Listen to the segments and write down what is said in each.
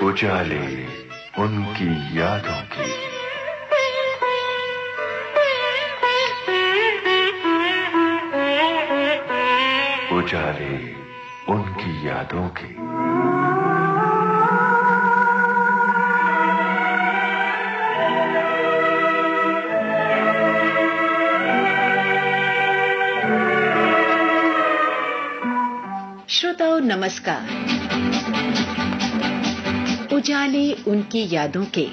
उजाले उनकी यादों की। उजाले उनकी यादों की। श्रोताओं नमस्कार। उजाले उनकी यादों के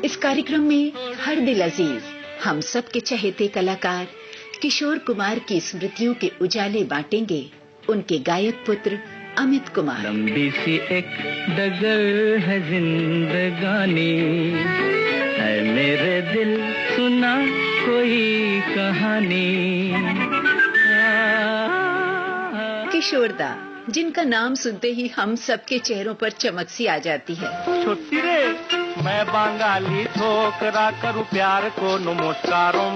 इस कार्यक्रम में हर दिल अजीज हम सब के चहेते कलाकार किशोर कुमार की स्मृतियों के उजाले बांटेंगे उनके गायक पुत्र अमित कुमार। लंबी सी एक डगर है जिंदगानी, है मेरे दिल सुना कोई कहानी। किशोरदा, जिनका नाम सुनते ही हम सबके चेहरों पर चमक सी आ जाती है। छोटी रे मैं बंगाली छोकरा करूं प्यार को नमस्कारों।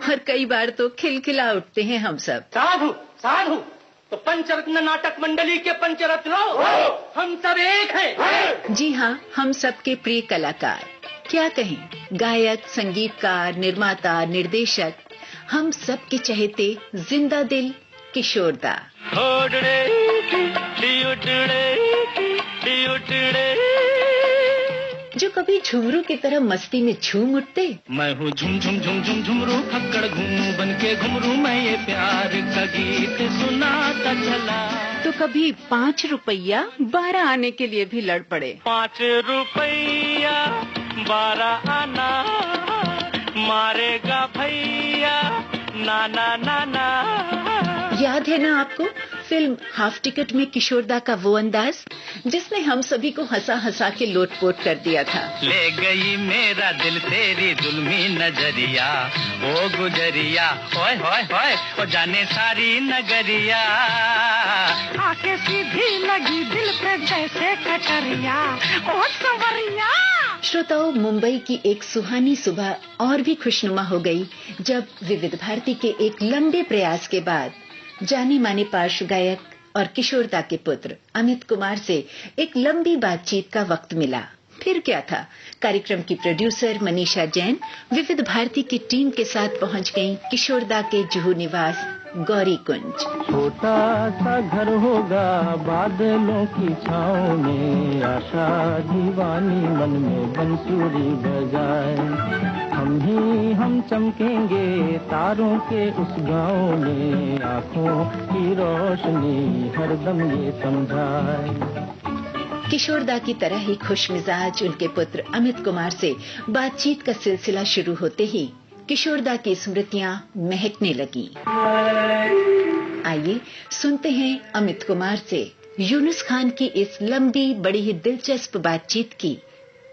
और कई बार तो खिलखिला उठते हैं हम सब। साधु साधु तो पंचरत्न नाटक मंडली के पंचरत्नों हम सब एक हैं। जी हाँ, हम सबके प्रिय कलाकार, क्या कहें, गायक, संगीतकार, निर्माता, निर्देशक, हम सबके चहेते जिंदा दिल किशोरदा। जो कभी झुमरू की तरह मस्ती में झूम उठते। मैं हूँ झुम झुम झुम झुम झुमरू फक्कड़ घूम बन के घुमरू, मैं ये प्यार का गीत सुनाता चला। तो कभी 5 रुपया 12 आने के लिए भी लड़ पड़े। 5 रुपया 12 आना मारेगा भैया नाना नाना। याद है ना आपको फिल्म हाफ टिकट में किशोरदा का वो अंदाज जिसने हम सभी को हंसा हंसा के लोटपोट कर दिया था। ले गई मेरा दिल तेरी जुल्मी नजरिया, ओ गुजरिया होय होय होय, ओ जाने सारी नगरिया। आके सीधी लगी दिल पे जैसे कटरिया, ओ सवरिया। श्रोताओं, मुंबई की एक सुहानी सुबह और भी खुशनुमा हो गई जब विविध भारती के एक लंबे प्रयास के बाद जाने माने पार्श्व गायक और किशोरदा के पुत्र अमित कुमार से एक लंबी बातचीत का वक्त मिला। फिर क्या था, कार्यक्रम की प्रोड्यूसर मनीषा जैन विविध भारती की टीम के साथ पहुंच गईं किशोरदा के जुहू निवास गौरी कुंज। छोटा सा घर होगा बादलों की छाँव में, आशा दीवानी मन में बंसुरी बजाए। हम चमकेंगे तारों के उस गाँव में, आँखों की रोशनी हरदम ये समझाए। किशोरदा की तरह ही खुश मिजाज उनके पुत्र अमित कुमार से बातचीत का सिलसिला शुरू होते ही किशोरदा की स्मृतियां महकने लगी। आइए सुनते हैं अमित कुमार से यूनुस खान की इस लंबी बड़ी ही दिलचस्प बातचीत की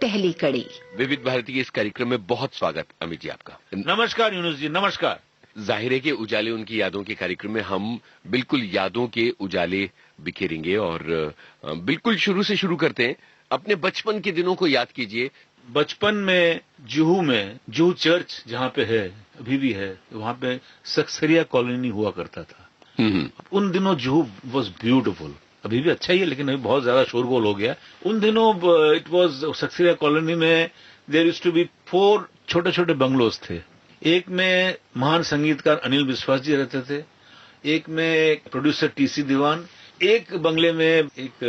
पहली कड़ी। विविध भारती के इस कार्यक्रम में बहुत स्वागत अमित जी आपका। नमस्कार यूनुस जी, नमस्कार। जाहिर है कि उजाले उनकी यादों के कार्यक्रम में हम बिल्कुल यादों के उजाले बिखेरेंगे और बिल्कुल शुरू से शुरू करते हैं। अपने बचपन के दिनों को याद कीजिए। बचपन में जुहू चर्च जहाँ पे है, अभी भी है, वहाँ पे सक्सेरिया कॉलोनी हुआ करता था। उन दिनों जुहू वॉज ब्यूटिफुल, अभी भी अच्छा ही है लेकिन अभी बहुत ज्यादा शोरगोल हो गया। उन दिनों इट वॉज सक्सेरिया कॉलोनी में देयर यूज्ड टू बी 4 छोटे छोटे बंगलोज थे। एक में महान संगीतकार अनिल विश्वास जी रहते थे, एक में प्रोड्यूसर टीसी दीवान, एक बंगले में एक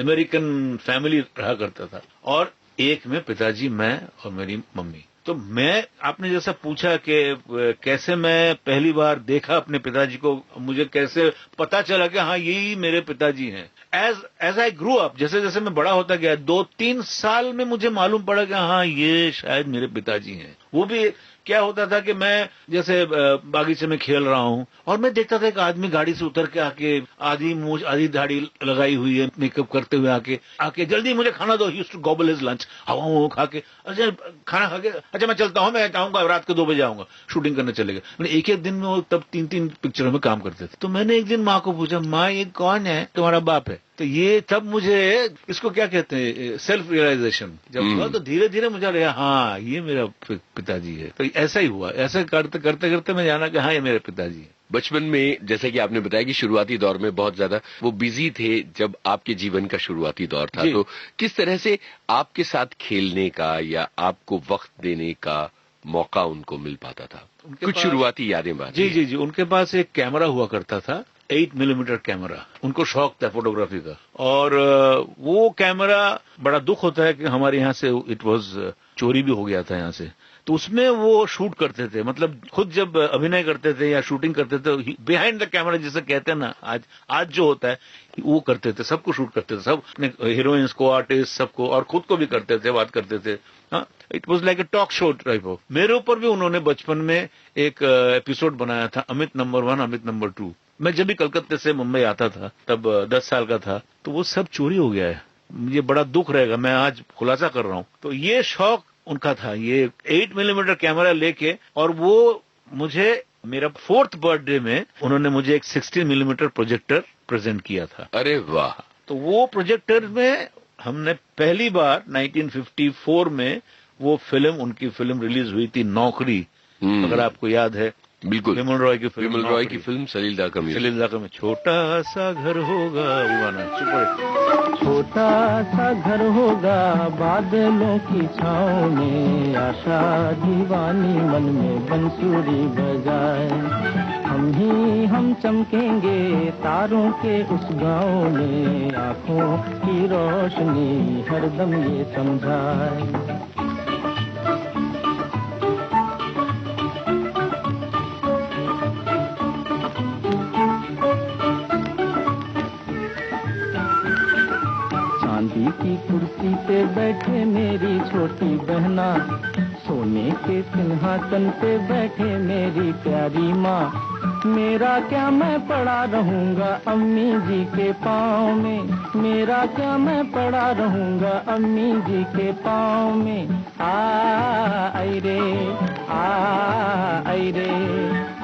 अमेरिकन फैमिली रहा करता था, और एक में पिताजी, मैं और मेरी मम्मी। तो मैं, आपने जैसा पूछा कि कैसे मैं पहली बार देखा अपने पिताजी को, मुझे कैसे पता चला कि हाँ यही मेरे पिताजी हैं। एज आई ग्रो अप, जैसे जैसे मैं बड़ा होता गया, 2-3 साल में मुझे मालूम पड़ा कि हाँ ये शायद मेरे पिताजी हैं। वो भी क्या होता था कि मैं जैसे बागीचे में खेल रहा हूँ और मैं देखता था एक आदमी गाड़ी से उतर के आके, आधी मूंछ आधी दाढ़ी लगाई हुई है, मेकअप करते हुए आके जल्दी मुझे खाना दो, he used to gobble his lunch, हवा खा के, अच्छा खाना खा के, अच्छा मैं चलता हूँ, मैं आऊंगा रात के 2 बजे आऊंगा, शूटिंग करने चलेगा। मैंने एक दिन में वो तब 3-3 पिक्चरों में काम करते थे। तो मैंने एक दिन माँ को पूछा, माँ ये कौन है? तुम्हारा बाप है। तो ये तब मुझे, इसको क्या कहते हैं, सेल्फ रियलाइजेशन जब हुआ, तो धीरे धीरे मुझे लगा हाँ ये मेरा पिताजी है। तो ऐसा ही हुआ, ऐसा करते करते मैं जाना कि हाँ ये मेरे पिताजी है। बचपन में जैसे कि आपने बताया कि शुरुआती दौर में बहुत ज्यादा वो बिजी थे जब आपके जीवन का शुरुआती दौर था, तो किस तरह से आपके साथ खेलने का या आपको वक्त देने का मौका उनको मिल पाता था? कुछ शुरुआती यादें बात। जी, उनके पास एक कैमरा हुआ करता था, 8 मिलीमीटर कैमरा। उनको शौक था फोटोग्राफी का, और वो कैमरा, बड़ा दुख होता है कि हमारे यहाँ से इट वाज चोरी भी हो गया था यहाँ से। तो उसमें वो शूट करते थे, मतलब खुद जब अभिनय करते थे या शूटिंग करते थे, बिहाइंड द कैमरा जिसे कहते हैं ना, आज जो होता है वो करते थे, सबको शूट करते थे, सब अपने हीरोइंस को, आर्टिस्ट सबको, और खुद को भी करते थे, बात करते थे। हाँ, it was like a talk show type of. मेरे ऊपर भी उन्होंने बचपन में एक एपिसोड बनाया था, अमित नंबर 1, अमित नंबर 2। मैं जब भी कलकत्ते से मुंबई आता था, तब 10 साल का था, तो वो सब चोरी हो गया है। मुझे बड़ा दुख रहेगा, मैं आज खुलासा कर रहा हूँ। तो ये शौक उनका था, ये 8 मिलीमीटर कैमरा लेके, और वो मुझे मेरा 4th बर्थडे में उन्होंने मुझे एक 16 मिलीमीटर प्रोजेक्टर प्रेजेंट किया था। अरे वाह! तो वो प्रोजेक्टर में हमने पहली बार 1954 में वो फिल्म, उनकी फिल्म रिलीज हुई थी, नौकरी, अगर आपको याद है। बिल्कुल, विमल रॉय की फिल्म, विमल रॉय की फिल्म, सलील का में छोटा सा घर होगा, वो गाना छोटा सा घर होगा बादलों की छाँव में, आशा दीवानी मन में बंसुरी बजाए, हम चमकेंगे तारों के उस गाँव में, आँखों की रोशनी हरदम ये समझाए। की कुर्सी पे बैठे मेरी छोटी बहना, सोने के सिंहासन पे बैठे मेरी प्यारी माँ, मेरा क्या मैं पड़ा रहूँगा अम्मी जी के पाँव में, मेरा क्या मैं पड़ा रहूँगा अम्मी जी के पाँव में। आई रे, आई रे,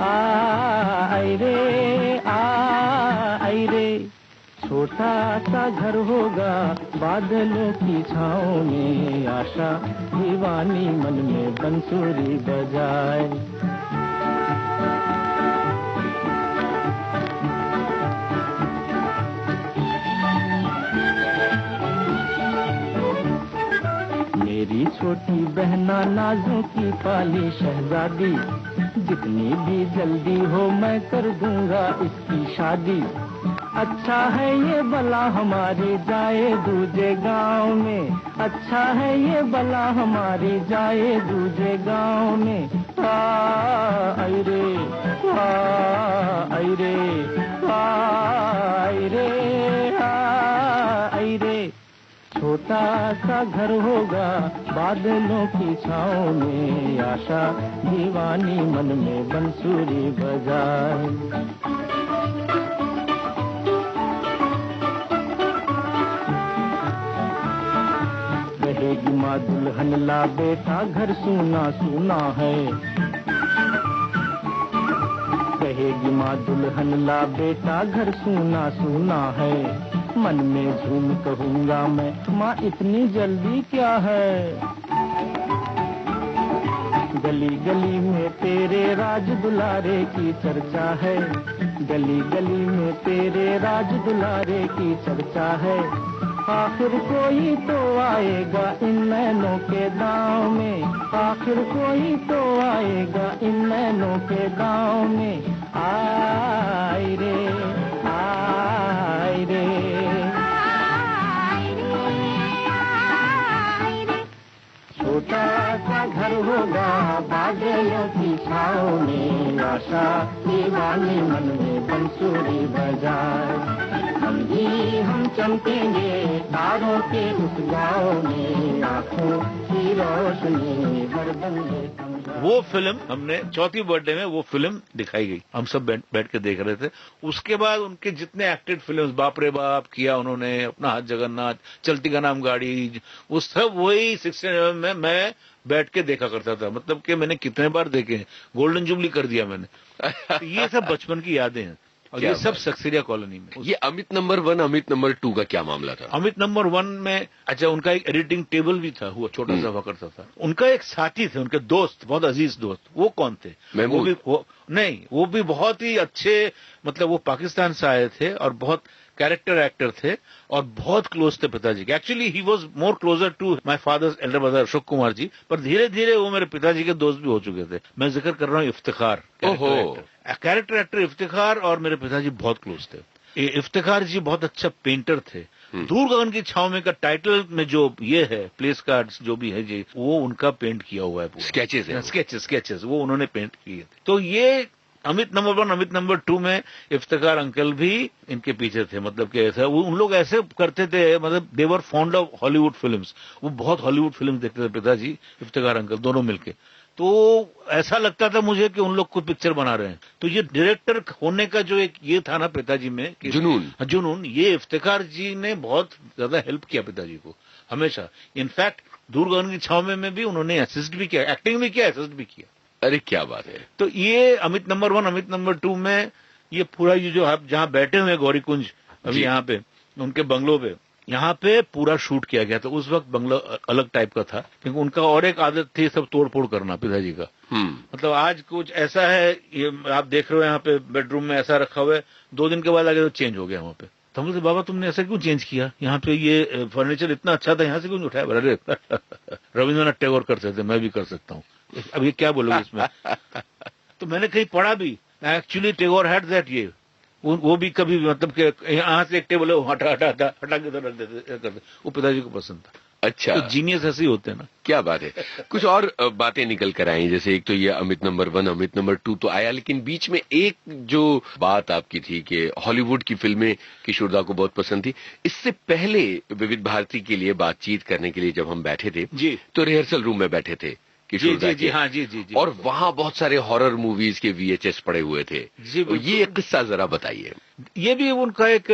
आई रे, आई रे। छोटा सा घर होगा बादलों की छाँव में, आशा दीवानी मन में बंसुरी बजाए। मेरी छोटी बहना नाजों की पाली शहजादी, जितनी भी जल्दी हो मैं कर दूंगा इसकी शादी। अच्छा है ये बला हमारी जाए दूजे गांव में, अच्छा है ये बला हमारी जाए दूजे गांव में। आई रे, आई रे, आई रे, आई रे। छोटा सा घर होगा बादलों की छाँव में, आशा दीवानी मन में बंसुरी बजाए। कहेगी माँ दुल्हन ला बेटा घर सूना सूना है, कहेगी माँ दुल्हन ला बेटा घर सूना सूना है। मन में झूम कहूँगा मैं माँ इतनी जल्दी क्या है। गली गली में तेरे राज दुलारे की चर्चा है, गली गली में तेरे राज दुलारे की चर्चा है। आखिर कोई तो आएगा इन नैनों के गाँव में, आखिर कोई तो आएगा इन नैनों के गाँव में। आई रे, आई रे, छोटा सा घर होगा बादलों की छाँव में, आशा दीवानी मन में बंसुरी बजाए। हम चमकेंगे तारों के उस गाँव में, आँखों की रोशनी हरदम ये समझाए। वो फिल्म हमने 4th बर्थडे में वो फिल्म दिखाई गई, हम सब बैठ के देख रहे थे। उसके बाद उनके जितने एक्टेड फिल्म्स, बाप रे बाप किया उन्होंने, अपना हाथ जगन्नाथ, चलती का नाम गाड़ी, वो सब वही 16 में मैं बैठ के देखा करता था। मतलब कि मैंने कितने बार देखे, गोल्डन जुबली कर दिया मैंने। ये सब बचपन की यादें हैं, और ये सब सक्सेरिया कॉलोनी में। ये अमित नंबर 1, अमित नंबर 2 का क्या मामला था? अमित नंबर 1 में अच्छा उनका एक एडिटिंग टेबल भी था, हुआ छोटा सा हुआ करता था। उनका एक साथी थे, उनके दोस्त, बहुत अजीज दोस्त। वो कौन थे? नहीं, वो भी बहुत ही अच्छे, मतलब वो पाकिस्तान से आए थे और बहुत कैरेक्टर एक्टर थे और बहुत क्लोज थे पिताजी के। Actually he was more closer to my father's elder brother Ashok Kumar ji, पर धीरे धीरे वो मेरे पिताजी के दोस्त भी हो चुके थे। मैं जिक्र कर रहा हूँ इफ्तिखार, कैरेक्टर एक्टर इफ्तिखार और मेरे पिताजी बहुत क्लोज थे। इफ्तिखार जी बहुत अच्छा पेंटर थे। दूर गगन की छाव में का टाइटल में जो ये है प्लेस कार्ड्स जो भी है जी, वो उनका पेंट किया हुआ है, स्केचेस वो उन्होंने पेंट किए थे। तो ये अमित नंबर 1, अमित नंबर 2 में इफ्तिखार अंकल भी इनके पीछे थे। मतलब कि ऐसा उन लोग ऐसे करते थे, मतलब दे वर फॉन्ड ऑफ हॉलीवुड फिल्म्स। वो बहुत हॉलीवुड फिल्म देखते थे पिताजी, इफ्तिखार अंकल, दोनों मिलके। तो ऐसा लगता था मुझे कि उन लोग कोई पिक्चर बना रहे हैं। तो ये डायरेक्टर होने का जो एक ये था ना पिताजी में कि जुनून, ये इफ्तिखार जी ने बहुत ज्यादा हेल्प किया पिताजी को हमेशा। इनफैक्ट दूर गगन की छाव में भी उन्होंने असिस्ट भी किया, एक्टिंग भी किया, असिस्ट भी किया। अरे क्या बात है। तो ये अमित नंबर 1, अमित नंबर 2 में ये पूरा ये जो आप जहां बैठे हुए गौरी कुंज अभी यहाँ पे उनके बंगलों पे, यहाँ पे पूरा शूट किया गया था। उस वक्त बंगला अलग टाइप का था, क्योंकि उनका और एक आदत थी सब तोड़ फोड़ करना पिताजी का। मतलब आज कुछ ऐसा है, ये आप देख रहे हो यहाँ पे बेडरूम में ऐसा रखा हुआ है, 2 दिन के बाद आगे तो चेंज हो गया वहाँ पे। तो हम बोलते बाबा तुमने ऐसा क्यों चेंज किया, यहाँ पे ये फर्नीचर इतना अच्छा था, यहाँ से क्यों उठाया? अरे रविंद्रनाथ टैगोर करते थे, मैं भी कर सकता हूँ, अब ये क्या बोलोगे इसमें? तो मैंने कहीं पढ़ा भी, एक्चुअली टैगोर हैड दैट, ये वो भी कभी मतलब कि यहाँ से एक टेबल हटा के तो रख देते करते, वो पिताजी को पसंद था। अच्छा, तो जीनियस ऐसे ही होते हैं ना। क्या बात है। कुछ और बातें निकल कर आई, जैसे एक तो ये अमित नंबर 1, अमित नंबर 2 तो आया, लेकिन बीच में एक जो बात आपकी थी कि हॉलीवुड की फिल्में किशोरदा को बहुत पसंद थी। इससे पहले विविध भारती के लिए बातचीत करने के लिए जब हम बैठे थे जी, तो रिहर्सल रूम में बैठे थे किशोरदा जी, हाँ, जी, और वहाँ बहुत सारे हॉरर मूवीज के VHS पड़े हुए थे। जी, तो ये एक किस्सा जरा बताइए। ये भी उनका एक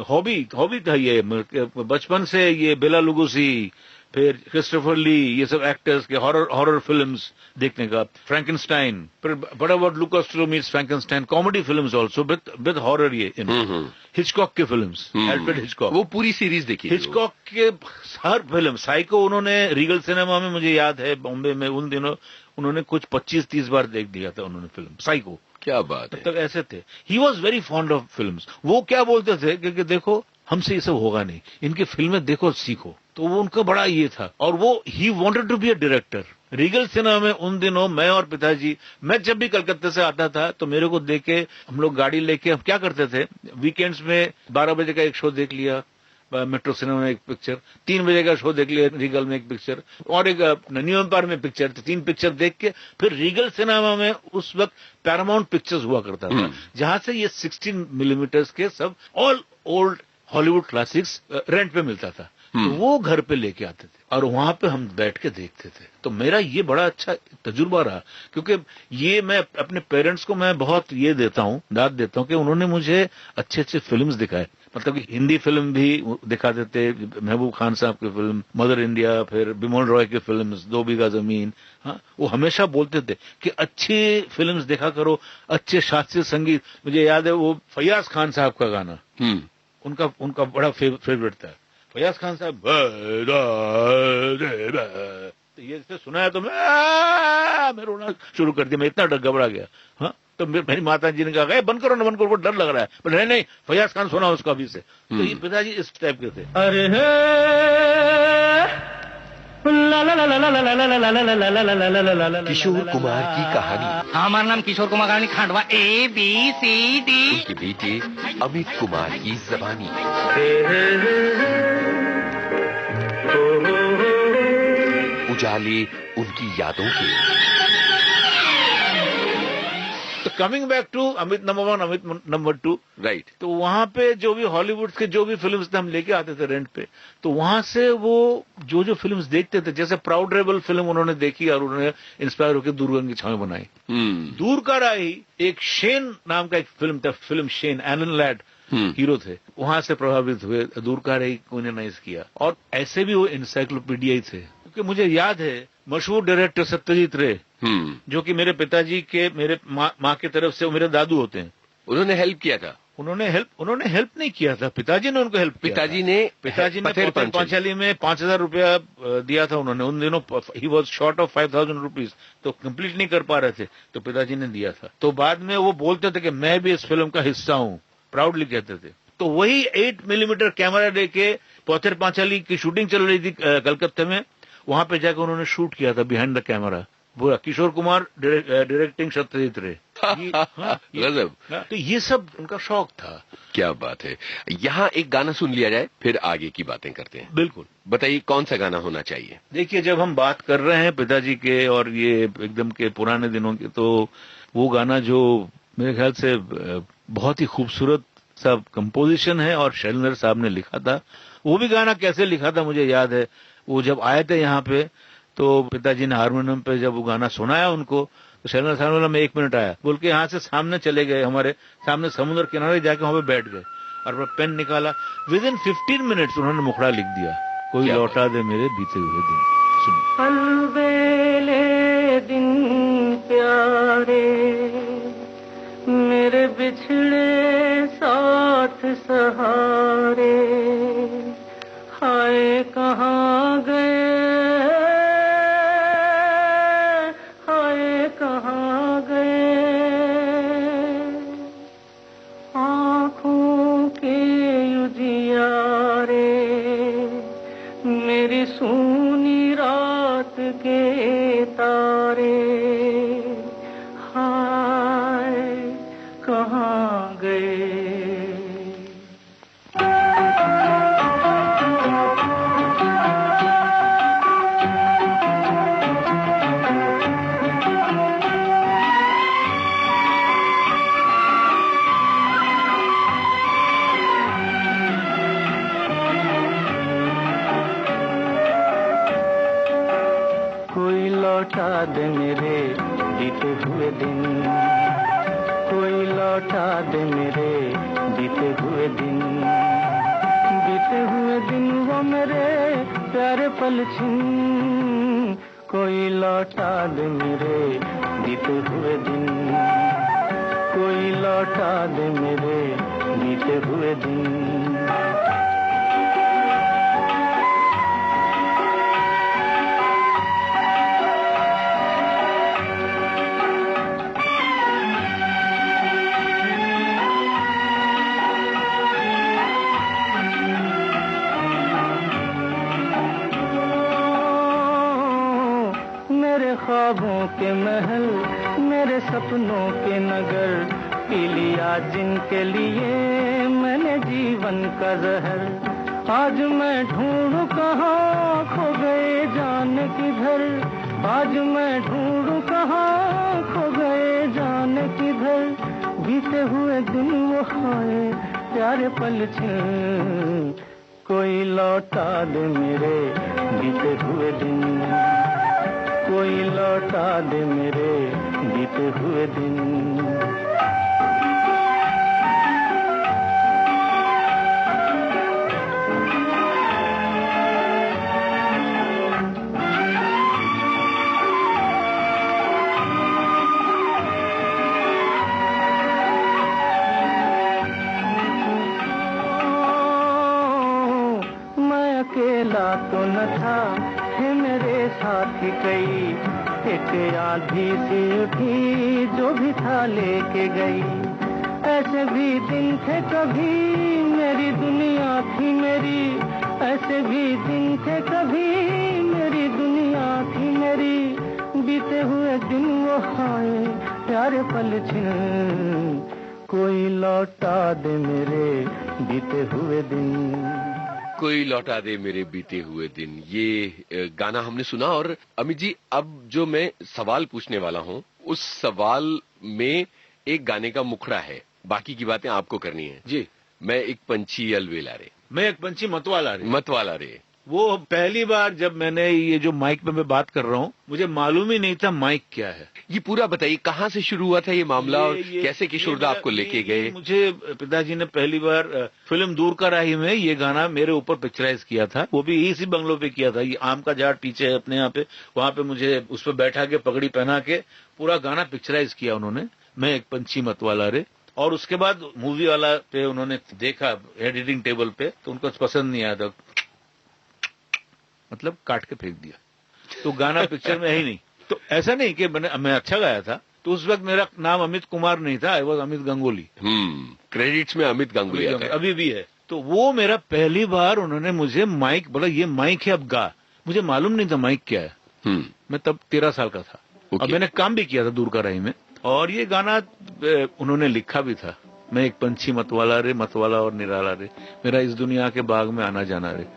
हॉबी था, ये बचपन से ये बेला लुगोसी, फिर क्रिस्टोफर ली, ये सब एक्टर्स के हॉरर फिल्म्स देखने का, फ्रैंकेनस्टाइन, फिर बड़ा word Lucas meets Frankenstein, comedy films also with horror, ये हिचकॉक के फिल्म्स, एल्फ्रेड हिचकॉक, वो पूरी सीरीज देखी। हिचकॉक के हर फिल्म, साइको उन्होंने रीगल सिनेमा में, मुझे याद है बॉम्बे में उन दिनों उन्होंने कुछ 25-30 बार देख दिया था उन्होंने फिल्म साइको। क्या बात है। तब ऐसे थे। He was very fond of films. वो क्या बोलते थे कि देखो हमसे ये सब होगा नहीं, इनकी फिल्में देखो सीखो। तो वो उनका बड़ा ये था, और वो he wanted to be a director. Regal Cinema में उन दिनों मैं और पिताजी, मैं जब भी कलकत्ते से आता था तो मेरे को देख के हम लोग गाड़ी लेके हम क्या करते थे, वीकेंड्स में 12 बजे का एक शो देख लिया मेट्रो सिनेमा में, एक पिक्चर 3 बजे का शो देख लिया रीगल में एक पिक्चर, और एक न्यू एम्पायर में पिक्चर, 3 पिक्चर देख के फिर रीगल सिनेमा में उस वक्त पैरामाउंट पिक्चर्स हुआ करता था, जहां से ये 16 मिलीमीटर्स के सब all old Hollywood classics rent पे मिलता था। तो वो घर पे लेके आते थे और वहां पे हम बैठ के देखते थे। तो मेरा ये बड़ा अच्छा तजुर्बा रहा, क्योंकि ये मैं अपने पेरेंट्स को मैं बहुत ये देता हूँ, दाद देता हूँ कि उन्होंने मुझे अच्छे अच्छे फिल्म्स दिखाए। मतलब कि हिंदी फिल्म भी दिखाते थे, महबूब खान साहब की फिल्म मदर इंडिया, फिर बिमल रॉय की फिल्म्स 2 बीघा जमीन। हाँ, वो हमेशा बोलते थे कि अच्छी फिल्म्स देखा करो, अच्छे शास्त्रीय संगीत। मुझे याद है वो फैयाज खान साहब का गाना उनका बड़ा फेवरेट था। फैयाज खान साहब तो ये सुना है तो मैं रोना शुरू कर दिया, मैं इतना घबरा गया। हाँ, तो मेरी माता जी ने कहा बंद करो ना, बंद करो, डर लग रहा है। पर नहीं, फैयाज खान सुना उसका अभी से। तो ये पिताजी इस टाइप के थे। अरे किशोर कुमार की कहानी। हमारा नाम किशोर कुमार कहानी खांडवा ABCD। उनके बेटे अमित कुमार की जबानी। उजाले उनकी यादों के। तो coming back to Amit number 1, Amit number 2, right. तो वहां पे जो भी हॉलीवुड के जो भी फिल्म्स थे हम लेके आते थे रेंट पे। तो वहां से वो जो फिल्म्स देखते थे, जैसे प्राउड रेबल फिल्म उन्होंने देखी और उन्होंने इंस्पायर होकर दूर गगन की छावें बनाई। दूर का राही एक शेन नाम का एक फिल्म था, film Shane, Alan Ladd hero थे, वहां से प्रभावित हुए, दूर का राही को नाइस किया। और ऐसे भी वो इंसाइक्लोपीडिया ही थे, क्योंकि मुझे याद है मशहूर डायरेक्टर सत्यजीत रे, जो कि मेरे पिताजी के, मेरे माँ की तरफ से मेरे दादू होते हैं, उन्होंने हेल्प किया था। उन्होंने हेल्प नहीं किया था, पिताजी ने उनको हेल्प किया। पिताजी ने पथेर पांचाली में 5,000 रुपया दिया था उन्होंने। उन दिनों he was short of 5,000 rupees, तो कंप्लीट नहीं कर पा रहे थे, तो पिताजी ने दिया था। तो बाद में वो बोलते थे कि मैं भी इस फिल्म का हिस्सा हूँ, प्राउडली कहते थे। तो वही 8 मिलीमीटर कैमरा लेके पथेर पांचाली की शूटिंग चल रही थी कलकत्ते में, वहां पे जाकर उन्होंने शूट किया था बिहाइंड द कैमरा। बुरा किशोर कुमार डायरेक्टिंग सत्यजीत रे। गजब। तो ये सब उनका शौक था। क्या बात है। यहाँ एक गाना सुन लिया जाए, फिर आगे की बातें करते हैं। बिल्कुल, बताइए कौन सा गाना होना चाहिए। देखिए, जब हम बात कर रहे हैं पिताजी के और ये एकदम के पुराने दिनों के, तो वो गाना जो मेरे ख्याल से बहुत ही खूबसूरत सा कंपोजिशन है और शैलेंद्र साहब ने लिखा था। वो भी गाना कैसे लिखा था मुझे याद है। वो जब आए थे यहाँ पे, तो पिताजी ने हारमोनियम पे जब वो गाना सुनाया उनको, तो शैलेंद्र साहब ने बोला मैं 1 मिनट आया बोल के यहाँ से सामने चले गए, हमारे सामने समुद्र किनारे जाके वहां पे बैठ गए और पेन निकाला। विद इन 15 मिनट्स उन्होंने मुखड़ा लिख दिया, कोई लौटा दे मेरे बीते हुए दिन। सुनिए। अलबेले दिन प्यारे मेरे बिछड़े साथ सहारे, हाय कहाँ गए, हाय कहाँ गए, आँखों के उजियारे मेरी सूनी रात के तारे, हाय कहाँ गए। कोई लौटा दे मेरे बीते हुए दिन, कोई लौटा दे मेरे बीते हुए दिन, बीते हुए दिन वो मेरे प्यारे पल छिन, कोई लौटा दे मेरे बीते हुए दिन, कोई लौटा दे मेरे बीते हुए दिन। ख्वाबों के महल मेरे सपनों के नगर, पी लिया जिनके लिए मैंने जीवन का जहर, आज मैं ढूंढूं कहाँ खो गए जाने किधर, आज मैं ढूंढूं कहाँ खो गए जाने किधर, बीते हुए दिन वो खाए प्यारे पल छिन, कोई लौटा दे मेरे बीते हुए दिन, कोई लौटा दे मेरे बीते हुए दिन। मैं अकेला तो न था, है मेरे साथी कई, एक आंधी सी उठी जो भी था लेके गई, ऐसे भी दिन थे कभी मेरी दुनिया थी मेरी, ऐसे भी दिन थे कभी मेरी दुनिया थी मेरी, बीते हुए दिन वो हाय प्यारे पल छिन, कोई लौटा दे मेरे बीते हुए दिन, कोई लौटा दे मेरे बीते हुए दिन। ये गाना हमने सुना। और अमित जी, अब जो मैं सवाल पूछने वाला हूं, उस सवाल में एक गाने का मुखड़ा है, बाकी की बातें आपको करनी है। जी। मैं एक पंछी अलवेला रे, मैं एक पंछी मतवाला रे। मतवाला रे। वो पहली बार जब मैंने ये जो माइक पे मैं बात कर रहा हूँ, मुझे मालूम ही नहीं था माइक क्या है। ये पूरा बताइए, कहाँ से शुरू हुआ था ये मामला और कैसे किशोरदा आपको लेके गए? मुझे पिताजी ने पहली बार फिल्म दूर का राही में ये गाना मेरे ऊपर पिक्चराइज किया था। वो भी इसी बंगलो पे किया था। ये आम का झाड़ पीछे है अपने यहाँ पे, वहां पे मुझे उस पर बैठा के पगड़ी पहना के पूरा गाना पिक्चराइज किया उन्होंने, मैं एक पंछी मतवाला रे। और उसके बाद मूवी वाला पे उन्होंने देखा एडिटिंग टेबल पे, तो उनको पसंद नहीं आया, तो मतलब काट के फेंक दिया, तो गाना पिक्चर में है ही नहीं। तो ऐसा नहीं कि मैं अच्छा गाया था, तो उस वक्त मेरा नाम अमित कुमार नहीं था, I was Amit Ganguly. Credits में अमित गंगोली आता है, अभी भी है। तो वो मेरा पहली बार उन्होंने मुझे माइक बोला, ये माइक है, अब गा। मुझे मालूम नहीं था माइक क्या है। मैं तब 13 साल का था, और मैंने काम भी किया था दूर का राही में, और ये गाना उन्होंने लिखा भी था। मैं एक पंछी मतवाला रे, मतवाला और निराला रे, मेरा इस दुनिया के बाग में आना जाना रे।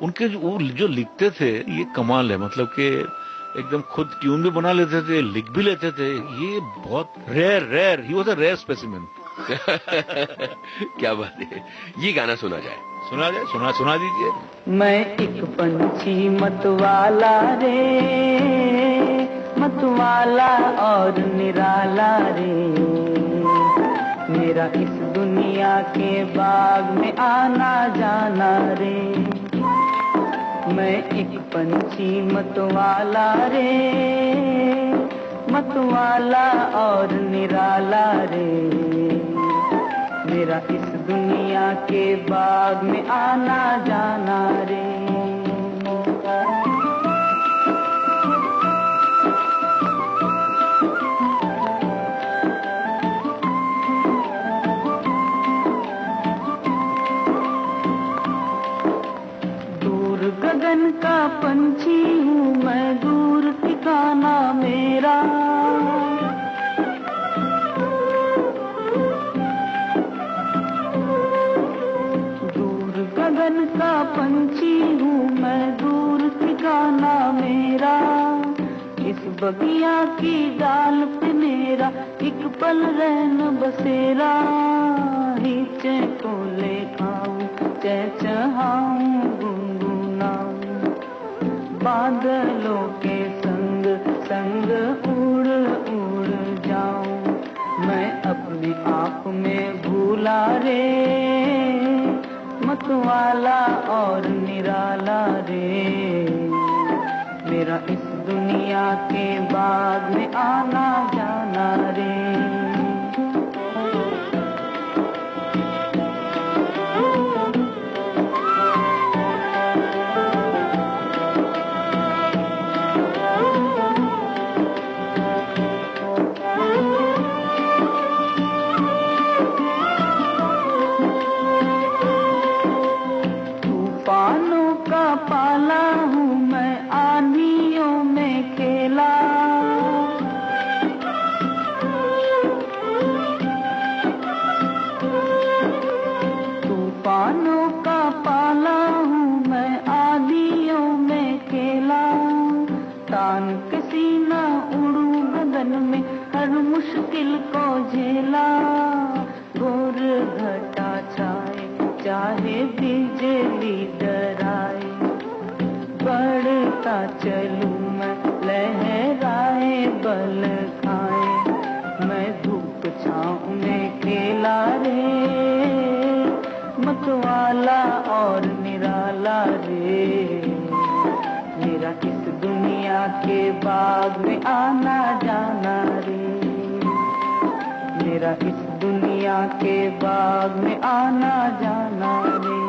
उनके जो लिखते थे ये कमाल है, मतलब कि एकदम खुद ट्यून भी बना लेते थे, लिख भी लेते थे। ये बहुत rare, he was a rare specimen. क्या बात है। ये गाना सुना जाए, सुना दीजिए। मैं एक पंछी मतवाला रे, मतवाला और निराला रे, मेरा इस दुनिया के बाग में आना जाना रे। मैं एक पंछी मतवाला रे, मतवाला और निराला रे, मेरा इस दुनिया के बाग में आना जाना रे। दूर गगन का पंछी हूँ मैं, दूर ठिकाना मेरा, गगन का पंछी हूँ मैं, दूर ठिकाना मेरा। इस बगिया की डाल पे मेरा एक पल रैन बसेरा। हिचे को ले खाऊं, चहचहाऊं, गुनगुनाऊं, बादलों के संग संग उड़ उड़ जाऊं। मैं अपने आप में भूला रे, मतवाला और निराला रे, मेरा इस दुनिया के बाग में आना जाना रे। तूफानों का पाला हूँ मैं, आंधियों में खेला। तूफानों का पाला हूँ मैं, आंधियों में खेला। तान के सीना उड़ू गगन में, हर मुश्किल को झेला। घोर घटा छाए चाहे बिजली डराए, बढ़ता चलूं मैं, लहराए बल खाए। मैं धूप छाँव में खेला रे, मतवाला और निराला रे, मेरा इस दुनिया के बाग में आना जाना रे, मेरा इस दुनिया के बाग में आना जाना रे,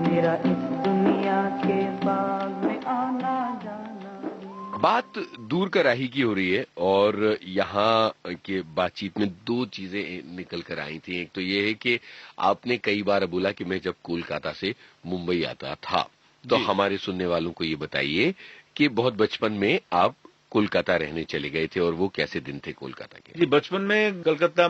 मेरा इस दुनिया के बाग में आना जाना रे। बात दूर का राही की हो रही है, और यहाँ के बातचीत में दो चीजें निकल कर आई थी। एक तो ये है कि आपने कई बार बोला कि मैं जब कोलकाता से मुंबई आता था, तो हमारे सुनने वालों को ये बताइए कि बहुत बचपन में आप कोलकाता रहने चले गए थे, और वो कैसे दिन थे कोलकाता के? जी, बचपन में कलकत्ता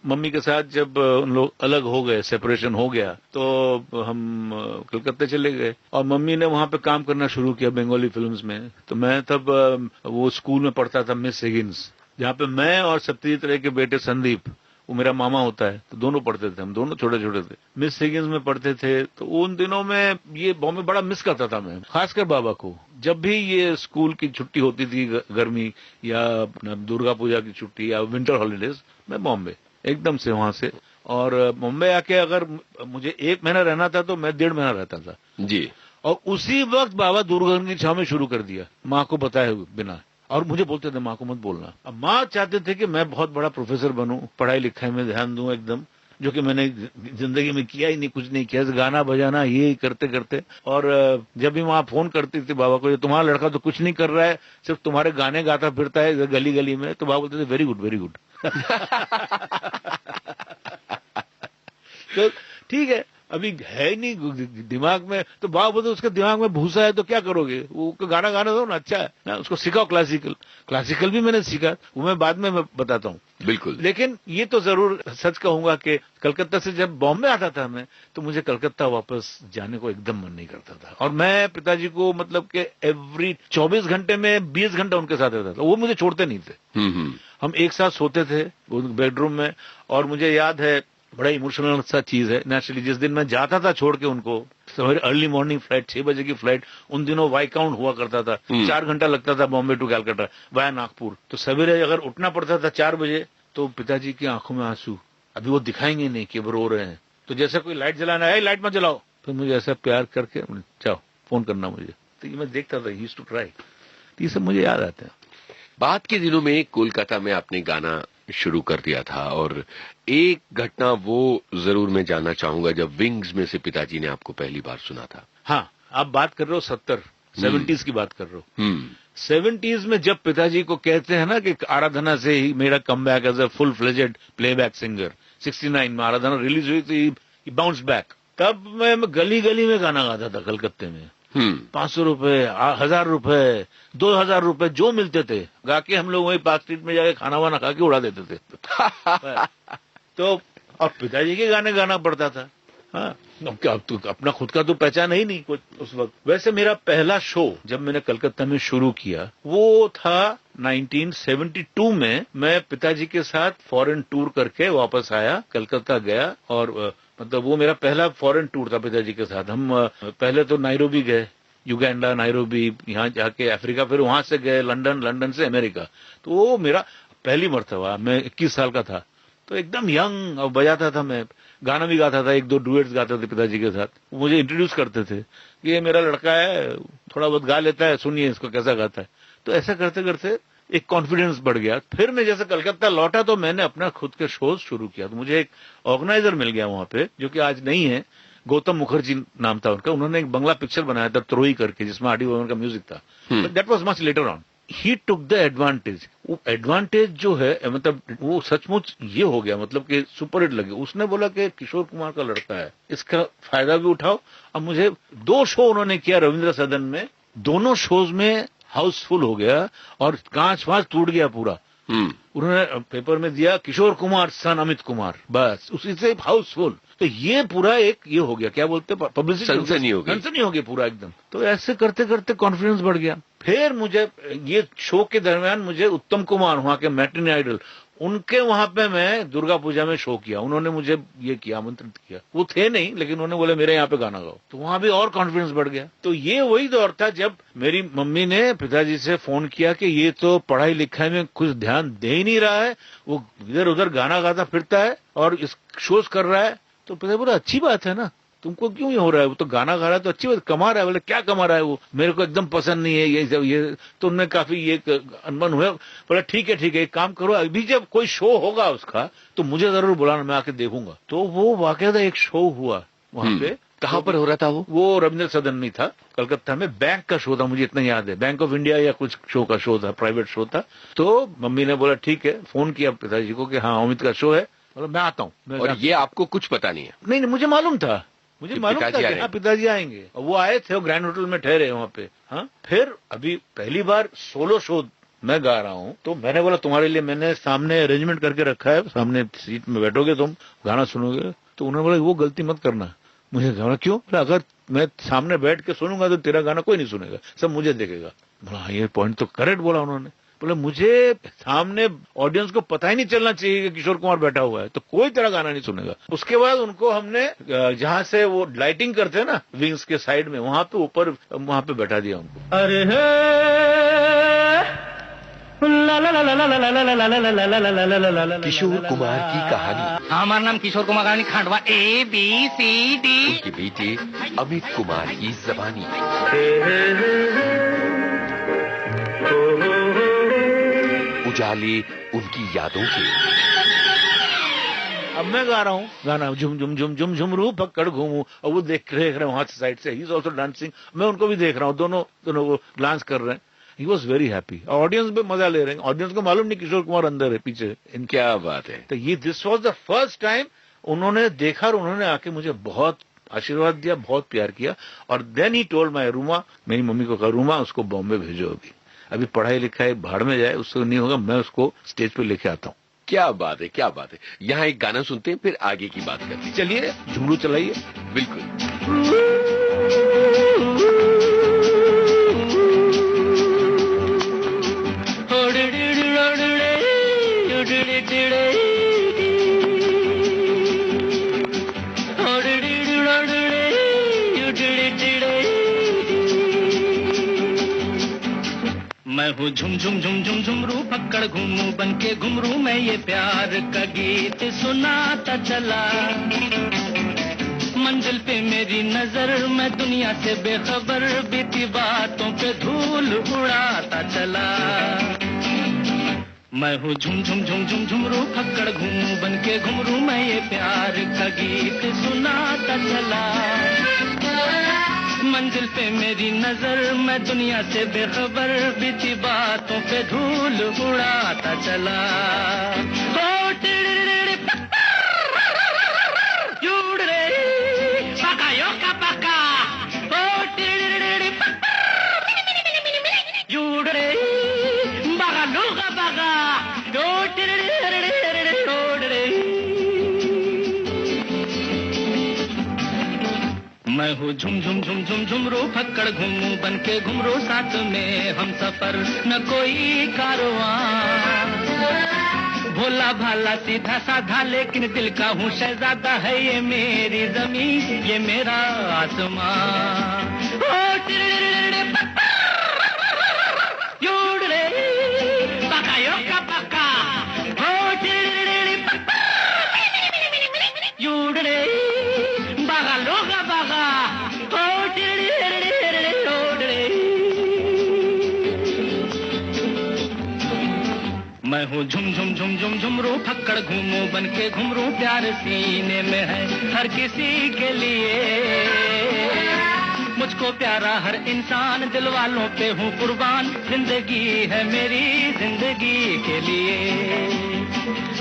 मम्मी के साथ जब उन लोग अलग हो गए, सेपरेशन हो गया, तो हम कलकत्ता चले गए, और मम्मी ने वहां पे काम करना शुरू किया बंगाली फिल्म्स में। तो मैं तब वो स्कूल में पढ़ता था, मिस हिगिंस, जहाँ पे मैं और सत्यजीत रे के बेटे संदीप, वो मेरा मामा होता है, तो दोनों पढ़ते थे, हम दोनों छोटे छोटे थे, मिस हिगिंस में पढ़ते थे। तो उन दिनों में ये बॉम्बे बड़ा मिस करता था मैं, खासकर बाबा को। जब भी ये स्कूल की छुट्टी होती थी, गर्मी या दुर्गा पूजा की छुट्टी या विंटर हॉलीडेज, मैं बॉम्बे एकदम से वहां से, और बॉम्बे आके अगर मुझे 1 महीना रहना था तो मैं 1.5 महीना रहता था जी। और उसी वक्त बाबा दूरदर्शन की छाव में शुरू कर दिया, माँ को बताए बिना और मुझे बोलते थे माँ को मत बोलना। अब माँ चाहते थे कि मैं बहुत बड़ा प्रोफेसर बनूं, पढ़ाई लिखाई में ध्यान दूं एकदम, जो कि मैंने जिंदगी में किया ही नहीं, कुछ नहीं किया, गाना बजाना ये करते करते। और जब भी वहां फोन करती थी बाबा को, तुम्हारा लड़का तो कुछ नहीं कर रहा है, सिर्फ तुम्हारे गाने गाता फिरता है गली गली में, तो बाबा बोलते थे वेरी गुड वेरी गुड। तो ठीक है, अभी है ही नहीं दिमाग में, तो बाबा बोलते उसके दिमाग में भूसा है तो क्या करोगे, वो गाना गाना दो ना, अच्छा है ना, उसको सिखाओ क्लासिकल भी मैंने सीखा, वो मैं बाद में बताता हूँ। बिल्कुल। लेकिन ये तो जरूर सच कहूंगा कि कलकत्ता से जब बॉम्बे आता था मैं, तो मुझे कलकत्ता वापस जाने को एकदम मन नहीं करता था। और मैं पिताजी को मतलब कि एवरी 24 घंटे में 20 घंटा उनके साथ रहता था, वो मुझे छोड़ते नहीं थे। हम एक साथ सोते थे बेडरूम में। और मुझे याद है, बड़ा इमोशनल सा चीज है नेचुरली, जिस दिन मैं जाता था छोड़ के उनको, सवेरे अर्ली मॉर्निंग फ्लाइट 6 बजे की फ्लाइट, उन दिनों वाइकाउंट हुआ करता था, 4 घंटा लगता था बॉम्बे टू कैलकाटा वाया नागपुर। तो सवेरे अगर उठना पड़ता था 4 बजे, तो पिताजी की आंखों में आंसू, अभी वो दिखाएंगे नहीं कि वो रो रहे हैं, तो जैसे कोई लाइट जलाना है, लाइट मत जलाओ, तो मुझे ऐसा प्यार करके जाओ फोन करना मुझे, तो ये मैं देखता था, ही यूज्ड टू ट्राई। ये सब मुझे याद आते हैं। बाद के दिनों में कोलकाता में आपने गाना शुरू कर दिया था, और एक घटना वो जरूर मैं जानना चाहूंगा जब विंग्स में से पिताजी ने आपको पहली बार सुना था। हाँ, आप बात कर रहे हो 70s की बात कर रहे हो। 70s में जब पिताजी को कहते हैं ना कि आराधना से ही मेरा come back as a full fledged playback singer, 69 में आराधना रिलीज हुई थी, बाउंस बैक, तब मैं गली गली में गाना गाता था कलकत्ते में। 500 रुपए, 1000 रुपए, 2000 रुपए जो मिलते थे, गा के हम लोग वही पार्क स्ट्रीट में जाके खाना वाना खा के उड़ा देते थे। तो और पिताजी के गाने गाना पड़ता था। हाँ, तो अपना खुद का तो पहचान ही नहीं कुछ उस वक्त। वैसे मेरा पहला शो जब मैंने कलकत्ता में शुरू किया वो था 1972 में। मैं पिताजी के साथ फॉरेन टूर करके वापस आया, कलकत्ता गया, और मतलब वो मेरा पहला फॉरेन टूर था पिताजी के साथ। हम पहले तो नायरोबी गए, युगांडा, नायरोबी, यहाँ जाके अफ्रीका, फिर वहां से गए लंदन, लंदन से अमेरिका। तो वो मेरा पहली मर्तबा, मैं 21 साल का था, तो एकदम यंग, और बजाता था मैं, गाना भी गाता था, 1-2 डुएट्स गाते थे पिताजी के साथ। मुझे इंट्रोड्यूस करते थे कि ये मेरा लड़का है, थोड़ा बहुत गा लेता है, सुनिए इसको कैसा गाता है। तो ऐसा करते करते एक कॉन्फिडेंस बढ़ गया। फिर मैं जैसे कलकत्ता लौटा तो मैंने अपना खुद के शोज शुरू किया। तो मुझे एक ऑर्गेनाइजर मिल गया वहां पे, जो कि आज नहीं है, गौतम मुखर्जी नाम था उनका। उन्होंने एक बंगला पिक्चर बनाया था त्रोई करके, जिसमें आर डी बर्मन का म्यूजिक था। That was much later on. He took the advantage. वो एडवांटेज जो है, मतलब वो सचमुच ये हो गया, मतलब कि सुपर हिट लगे। उसने बोला कि किशोर कुमार का लड़का है, इसका फायदा भी उठाओ। अब मुझे 2 शो उन्होंने किया रविंद्र सदन में, दोनों शोज में हाउसफुल हो गया और कांच वांच टूट गया पूरा। उन्होंने पेपर में दिया किशोर कुमार सन अमित कुमार, बस उसी से हाउसफुल। तो ये पूरा एक ये हो गया, क्या बोलते हैं, पब्लिसिटी, सनसनी हो गई पूरा एकदम। तो ऐसे करते करते कॉन्फिडेंस बढ़ गया। फिर मुझे ये शो के दरमियान मुझे उत्तम कुमार, वहां के मैटिनी आइडल, उनके वहां पे मैं दुर्गा पूजा में शो किया। उन्होंने मुझे ये किया, आमंत्रित किया। वो थे नहीं, लेकिन उन्होंने बोले मेरे यहाँ पे गाना गाओ, तो वहां भी और कॉन्फिडेंस बढ़ गया। तो ये वही दौर था जब मेरी मम्मी ने पिताजी से फोन किया कि ये तो पढ़ाई लिखाई में कुछ ध्यान दे ही नहीं रहा है, वो इधर उधर गाना गाता फिरता है और इस शोज कर रहा है। तो पिताजी बोला अच्छी बात है ना, तुमको क्यों ये हो रहा है, वो तो गाना गा रहा है तो अच्छी बात, कमा रहा है। बोले क्या कमा रहा है वो, मेरे को एकदम पसंद नहीं है ये सब। ये तो उनमें काफी ये अनबन हुआ। बोला ठीक है एक काम करो, अभी जब कोई शो होगा उसका तो मुझे जरूर बुलाना, मैं आके देखूंगा। तो वो वाकई एक शो हुआ वहां पे। कहाँ पर हो रहा था वो रविंद्र सदन में था कलकत्ता में। बैंक का शो था, मुझे इतना याद है, बैंक ऑफ इंडिया या कुछ शो का शो था, प्राइवेट शो था। तो मम्मी ने बोला ठीक है, फोन किया पिताजी को कि हाँ अमित का शो है, बोला मैं आता हूँ। और ये आपको कुछ पता नहीं है? नहीं, मुझे मालूम था, मुझे मालूम था कि हाँ पिताजी आएंगे। और वो आए थे, वो ग्रैंड होटल में ठहरे वहां पे। हाँ, फिर अभी पहली बार सोलो शो मैं गा रहा हूँ, तो मैंने बोला तुम्हारे लिए मैंने सामने अरेंजमेंट करके रखा है, सामने सीट में बैठोगे तुम, गाना सुनोगे। तो उन्होंने बोला वो गलती मत करना। मुझे कहा क्यों? अगर मैं सामने बैठ के सुनूंगा तो तेरा गाना कोई नहीं सुनेगा, सब मुझे देखेगा। बोला ये पॉइंट तो करेक्ट बोला उन्होंने। बोले मुझे सामने ऑडियंस को पता ही नहीं चलना चाहिए कि किशोर कुमार बैठा हुआ है, तो कोई तेरा गाना नहीं सुनेगा। उसके बाद उनको हमने जहां से वो लाइटिंग करते हैं ना विंग्स के साइड में, वहां पे ऊपर वहां पे बैठा दिया उनको। अरे किशोर कुमार की कहानी। हमारा नाम किशोर कुमार कहानी खांडवा ABCD। उनके बेटे अमित कुमार की जबानी। उजाले उनकी यादों के। अब मैं गा रहा हूँ गाना झुम झुम झुम झुम झुमरू पकड़ घूमू, और वो देख रहे हैं वहां से साइड से, ही इज ऑल्सो डांसिंग, मैं उनको भी देख रहा हूँ, दोनों को ग्लांस कर रहे हैं। He was very happy, audience भी मजा ले रहे हैं, ऑडियंस को मालूम नहीं किशोर कुमार अंदर है पीछे। क्या बात है। तो ये this was the first time उन्होंने देखा और उन्होंने आके मुझे बहुत आशीर्वाद दिया, बहुत प्यार किया। और then he told my Ruma, मेरी मम्मी को कहा रूमा उसको बॉम्बे भेजो, अभी पढ़ाई लिखाई भाड़ में जाए, उससे नहीं होगा, मैं उसको स्टेज पे लेके आता हूँ। क्या बात है, क्या बात है। यहाँ एक गाना सुनते हैं, फिर आगे की बात करते हैं। चलिए झुमरू चलाइए। बिल्कुल। मैं हूँ झुम झुम झुम झुम झुमरू पकड़ घूमू बन के घुमरू, मैं ये प्यार का गीत सुनाता चला। मंजिल पे मेरी नजर, मैं दुनिया से बेखबर, बीती बातों पे धूल उड़ाता चला। मैं हूँ झुम झुम झुम झुम झुमरू पकड़ घूमू बन के घुमरू, मैं ये प्यार का गीत सुनाता चला। मंजिल पे मेरी नजर, मैं दुनिया से बेखबर, बीती बातों पे धूल उड़ाता चला। जुड़ रे पका यो का पका, जुड़ रे बगा लो का बगा, मैं हूँ झुम झुम झुम झुम झुमरू फक्कड़ घूमू बन के घुमरू, साथ में हम सफर न कोई कारवां। भोला भाला सीधा साधा लेकिन दिल का हूँ शहजादा, है ये मेरी जमीन ये मेरा आसमां। जुड़ रे पका यो का पका, जुड़ रे बागा लोगा बागा, मैं हूँ झुम झुम झुम झुम झुमरू फक्कड़ घूमू बन के घुमरू, प्यार सीने में है हर किसी के लिए। मुझको प्यारा हर इंसान, दिल वालों पे हूँ कुर्बान, जिंदगी है मेरी जिंदगी के लिए।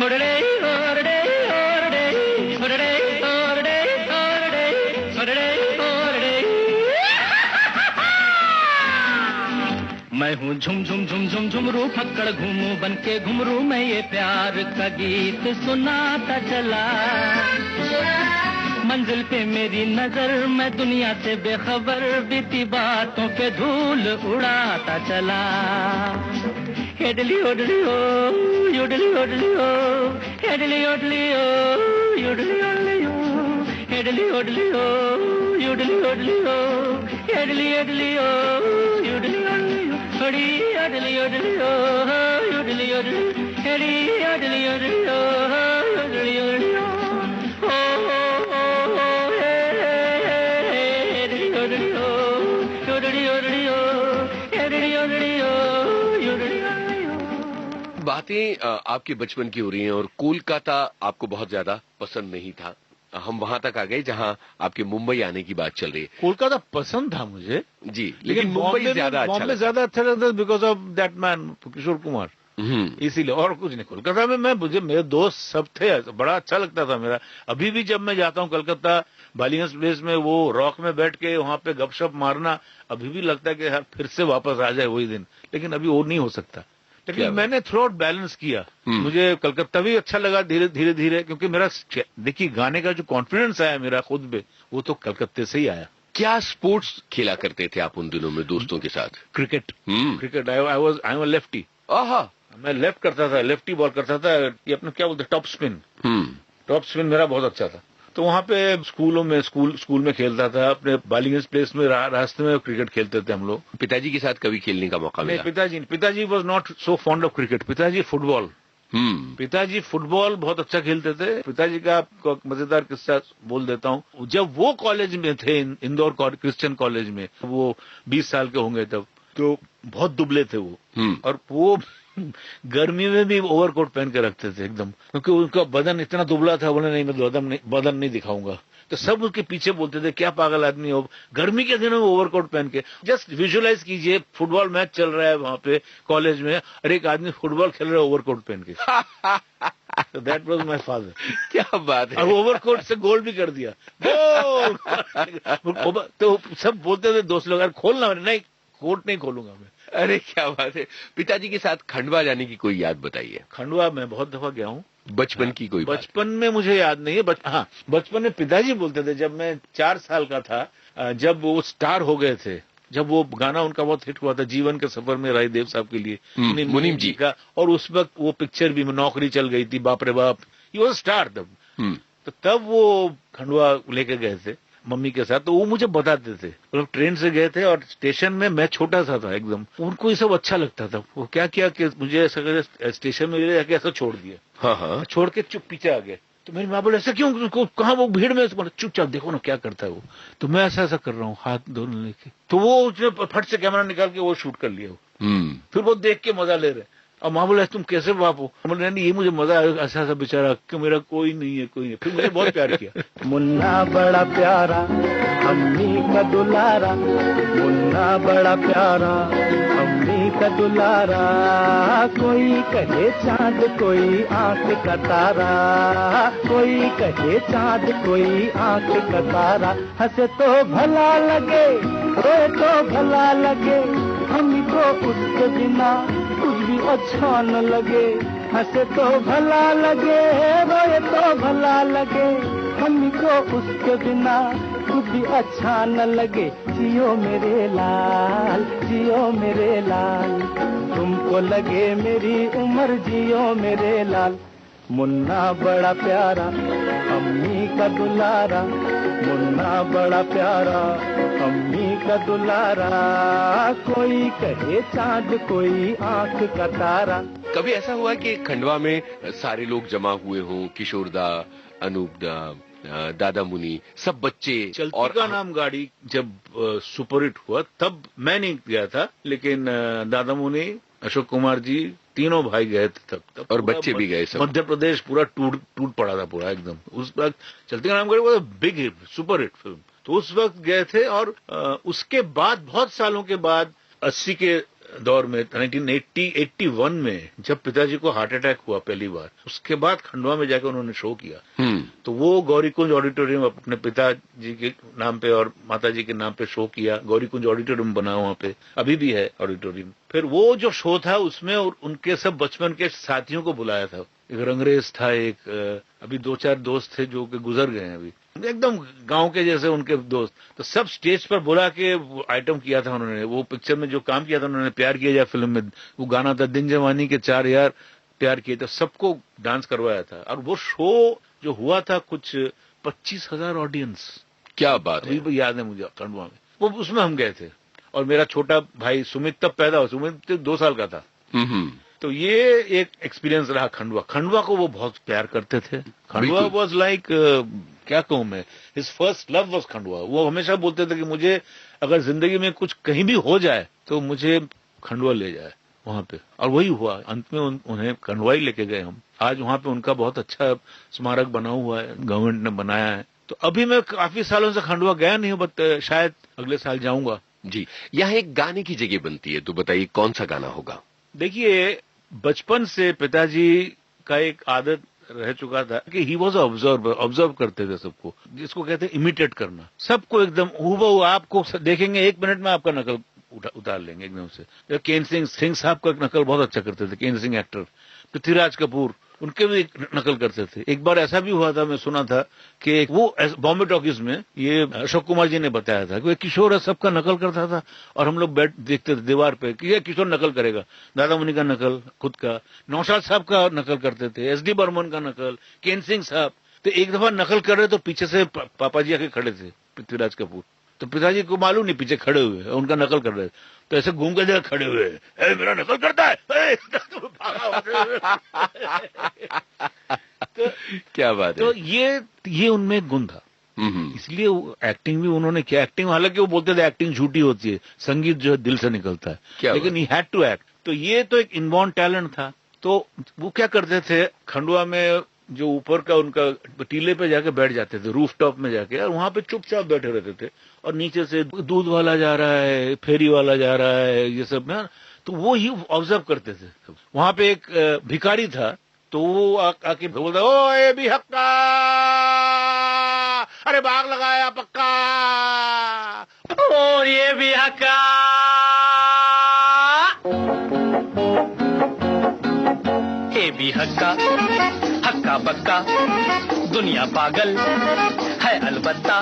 ओरडे ओरडे ओरडे ओरडे ओरडे ओरडे ओरडे ओरडे। मैं हूँ झुम झुम झुम झुम झुमरू फक्कड़ घूमू बन के घुमरू, मैं ये प्यार का गीत सुनाता चला। मंजिल पे मेरी नजर, मैं दुनिया से बेखबर, बीती बातों पे धूल उड़ाता चला। हेडली ओडली ओ योडली ओडली ओ, हेडली ओडली ओ योडली ओडली ओ, हेडली ओडली ओ योडली ओडली ओ, हेडली ओडली ओ योडली ओडली ओ, हड़ी ओडली ओडली ओ योडली ओडली, हेडी ओडली ओडली ओ योडली ओडली ओ। बातें आपके बचपन की हो रही हैं और कोलकाता आपको बहुत ज्यादा पसंद नहीं था। हम वहां तक आ गए जहां आपके मुंबई आने की बात चल रही है। कोलकाता पसंद था मुझे जी, लेकिन मुंबई ज्यादा ज्यादा अच्छा लगता है because of that man Kishore Kumar, इसीलिए और कुछ नहीं। कोलकाता में मैं मुझे मेरे दोस्त सब थे, बड़ा अच्छा लगता था मेरा। अभी भी जब मैं जाता हूँ कोलकाता बालिगंज प्लेस में, वो रॉक में बैठ के वहां पे गपशप मारना, अभी भी लगता है कि यार फिर से वापस आ जाए वही दिन, लेकिन अभी वो नहीं हो सकता। लेकिन मैंने थ्रू आउट बैलेंस किया। मुझे कलकत्ता भी अच्छा लगा धीरे धीरे धीरे, क्योंकि मेरा देखिए गाने का जो कॉन्फिडेंस आया मेरा खुद पे, वो तो कलकत्ते से ही आया। क्या स्पोर्ट्स खेला करते थे आप उन दिनों में दोस्तों के साथ? Cricket. Cricket I am lefty. मैं लेफ्ट करता था, लेफ्टी बॉल करता था, ये अपना क्या बोलते टॉप स्पिन। टॉप स्पिन मेरा बहुत अच्छा था। तो वहां पे स्कूलों में स्कूल में खेलता था, अपने बालिगंज प्लेस में रास्ते में क्रिकेट खेलते थे हम लोग। पिताजी के साथ कभी खेलने का मौका मिला? पिताजी was not so fond of cricket. पिताजी फुटबॉल। पिताजी फुटबॉल बहुत अच्छा खेलते थे। पिताजी का आपको मजेदार किस्सा बोल देता हूँ। जब वो कॉलेज में थे, इंदौर क्रिश्चियन कॉलेज में, वो 20 साल के होंगे तब, तो बहुत दुबले थे वो। और वो गर्मी में भी ओवरकोट पहन के रखते थे एकदम, क्योंकि उनका बदन इतना दुबला था, बोले नहीं मैं बदन नहीं दिखाऊंगा। तो सब उसके पीछे बोलते थे क्या पागल आदमी हो, गर्मी के दिनों में ओवरकोट पहन के। जस्ट विजुअलाइज कीजिए, फुटबॉल मैच चल रहा है वहां पे कॉलेज में, और एक आदमी फुटबॉल खेल रहा है ओवरकोट पहन के। तो दैट वाज माय फादर। क्या बात है। और ओवरकोट से गोल भी कर दिया, गोल। तो सब बोलते थे दोस्त लोग, खोलना, नहीं कोट नहीं खोलूंगा मैं। अरे क्या बात है। पिताजी के साथ खंडवा जाने की कोई याद बताइए। खंडवा में बहुत दफा गया हूँ। बचपन की कोई बात? बचपन में मुझे याद नहीं है। हाँ, बचपन में पिताजी बोलते थे, जब मैं 4 साल का था, जब वो स्टार हो गए थे, जब वो गाना उनका बहुत हिट हुआ था, जीवन के सफर में रायदेव साहब के लिए, मुनीम जी का, और उस वक्त वो पिक्चर भी नौकरी चल गई थी, बाप रे बाप, ये वो स्टार तब। तो तब वो खंडवा लेके गए थे मम्मी के साथ, तो वो मुझे बताते थे, मतलब ट्रेन से गए थे और स्टेशन में मैं छोटा सा था एकदम, उनको ये सब अच्छा लगता था। वो क्या किया कि मुझे ऐसा स्टेशन में ले जाके ऐसा छोड़ दिया। हाँ। छोड़ के चुप पीछे आ गए। तो मेरी माँ बोले ऐसा क्यों, कहाँ वो भीड़ में, चुपचाप देखो ना क्या करता है वो। तो मैं ऐसा कर रहा हूँ हाथ दोनों लेके, तो वो उसने फट से कैमरा निकाल के वो शूट कर लिया वो। फिर वो देख के मजा ले रहे। और माँ बोले तुम कैसे बाप हो, बोले नहीं ये मुझे मजा आया, ऐसा ऐसा बेचारा कि मेरा कोई नहीं है, कोई नहीं। फिर मुझे बहुत प्यार किया। मुन्ना बड़ा प्यारा अम्मी का दुलारा, मुन्ना बड़ा प्यारा अम्मी का दुलारा, कोई कहे चांद कोई आंख का तारा, कोई कहे चांद कोई आंख का तारा, हंसे तो भला लगे रोए तो भला लगे, हमको उसके बिना कुछ भी अच्छा न लगे, हंसे तो भला लगे रोए तो भला लगे, हमको उसके बिना कुछ भी अच्छा न लगे, जियो मेरे लाल जियो मेरे लाल, तुमको लगे मेरी उम्र जियो मेरे लाल, मुन्ना बड़ा प्यारा अम्मी का दुलारा, मुन्ना बड़ा प्यारा अम्मी का दुलारा, कोई कहे चांद कोई आंख का तारा। कभी ऐसा हुआ कि खंडवा में सारे लोग जमा हुए हों, किशोरदा, अनूपदा, दादा मुनि, सब बच्चे, चलती और का नाम गाड़ी जब सुपरहिट हुआ तब मैं नहीं गया था, लेकिन दादा मुनि, अशोक कुमार जी, तीनों भाई गए थे तब और बच्चे भी गए सब। मध्य प्रदेश पूरा टूट पड़ा था पूरा एकदम। उस वक्त चलती का नाम गाड़ी वो big hit, super hit film, तो उस वक्त गए थे। और उसके बाद बहुत सालों के बाद 80 के दौर में 1981 में जब पिताजी को हार्ट अटैक हुआ पहली बार, उसके बाद खंडवा में जाकर उन्होंने शो किया। तो वो गौरीकुंज ऑडिटोरियम अपने पिताजी के नाम पे और माताजी के नाम पे शो किया। गौरीकुंज ऑडिटोरियम बना वहां पे, अभी भी है ऑडिटोरियम। फिर वो जो शो था उसमें उनके सब बचपन के साथियों को बुलाया था। एक रंगरेज था, एक अभी 2-4 दोस्त थे जो कि गुजर गए हैं अभी, एकदम गांव के जैसे उनके दोस्त। तो सब स्टेज पर बुला के आइटम किया था उन्होंने। वो पिक्चर में जो काम किया था उन्होंने, प्यार किया जाए फिल्म में वो गाना था, दिन जवानी के 4 यार प्यार किए, तो सबको डांस करवाया था। और वो शो जो हुआ था कुछ 25,000 ऑडियंस। क्या बात है। अभी याद है मुझे खंडवा में, वो उसमें हम गए थे। और मेरा छोटा भाई सुमित तब पैदा हुआ, सुमित 2 साल का था। तो ये एक एक्सपीरियंस रहा खंडवा को वो बहुत प्यार करते थे। खंडवा वॉज लाइक, क्या कहूं मैं, his first love was Khandwa. वो हमेशा बोलते थे कि मुझे अगर जिंदगी में कुछ कहीं भी हो जाए तो मुझे खंडवा ले जाए वहां पे। और वही हुआ, अंत में उन्हें खंडवा ही लेके गए हम। आज वहां पे उनका बहुत अच्छा स्मारक बना हुआ है, गवर्नमेंट ने बनाया है। तो अभी मैं काफी सालों से खंडवा गया नहीं हूं, बट शायद अगले साल जाऊंगा। जी, यहाँ एक गाने की जगह बनती है, तो बताइए कौन सा गाना होगा? देखिए, बचपन से पिताजी का एक आदत रह चुका था कि ही वॉज ऑब्जर्व करते थे सबको, जिसको कहते हैं इमिटेट करना। सबको एकदम हूबहू, आपको देखेंगे 1 मिनट में आपका नकल उतार लेंगे एकदम से। केन सिंह साहब का नकल बहुत अच्छा करते थे, केन सिंह एक्टर। पृथ्वीराज कपूर, उनके भी नकल करते थे। एक बार ऐसा भी हुआ था, मैं सुना था कि वो बॉम्बे टॉकीज में, ये अशोक कुमार जी ने बताया था कि वो किशोर सबका नकल करता था। और हम लोग बैठ देखते थे दीवार पे कि ये किशोर नकल करेगा। दादा मुनि का नकल, खुद का, नौशाद साहब का नकल करते थे, एसडी बर्मन का नकल, केन सिंह साहब। तो एक दफा नकल कर रहे तो पीछे से पापा जी आके खड़े थे, पृथ्वीराज कपूर। तो पिताजी को मालूम नहीं, पीछे खड़े हुए उनका नकल कर रहे, तो ऐसे घूम के खड़े हुए, मेरा नकल करता है। तो क्या बात है। तो ये उनमें गुण था, इसलिए एक्टिंग भी उन्होंने किया। एक्टिंग, हालांकि वो बोलते थे एक्टिंग झूठी होती है, संगीत जो है दिल से निकलता है, लेकिन ही हैड टू एक्ट। तो ये तो एक इनबॉर्न टैलेंट था। तो वो क्या करते थे, खंडवा में जो ऊपर का उनका टीले पे जाके बैठ जाते थे, रूफ टॉप में जाके, और वहां पे चुपचाप बैठे रहते थे, और नीचे से दूध वाला जा रहा है, फेरी वाला जा रहा है, ये सब में, तो वो ही ऑब्जर्व करते थे। वहां पे एक भिखारी था, तो वो आके बोलता, ओ ये भी हक्का, अरे बाग लगाया पक्का, ओ ये भी हक्का, ये भी हक्का, हक्का बक्का, दुनिया पागल है अलबत्ता,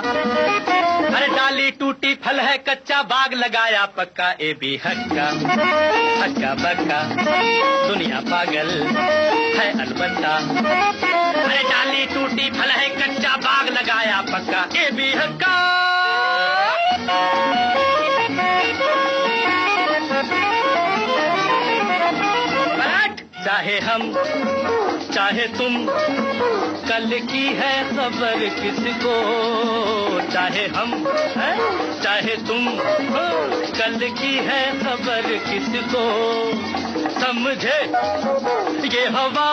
अरे डाली टूटी फल है कच्चा, बाग लगाया पक्का, ए भी हक्का, हक्का बक्का, दुनिया पागल है अलबत्ता, अरे डाली टूटी फल है कच्चा, बाग लगाया पक्का, ए भी हक्का। चाहे हम चाहे तुम, कल की है खबर किसको, चाहे हम चाहे तुम, कल की है खबर किसको, समझे ये हवा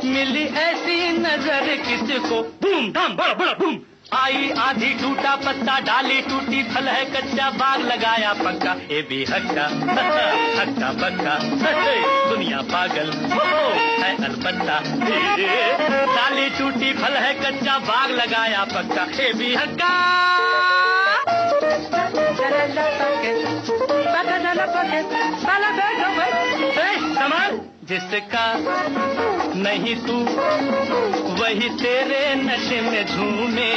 मिली ऐसी नजर किसको, बूम धाम बड़ा बड़ा बूम, आई आधी टूटा पत्ता, डाली टूटी फल है कच्चा, बाग लगाया पक्का, ए भी हक्का, हक्का बक्का, दुनिया पागल है अलबत्ता, डाली टूटी फल है कच्चा, बाग लगाया पक्का, ए भी हक्का। कमाल जिसका नहीं तू वही तेरे नशे में झूमे,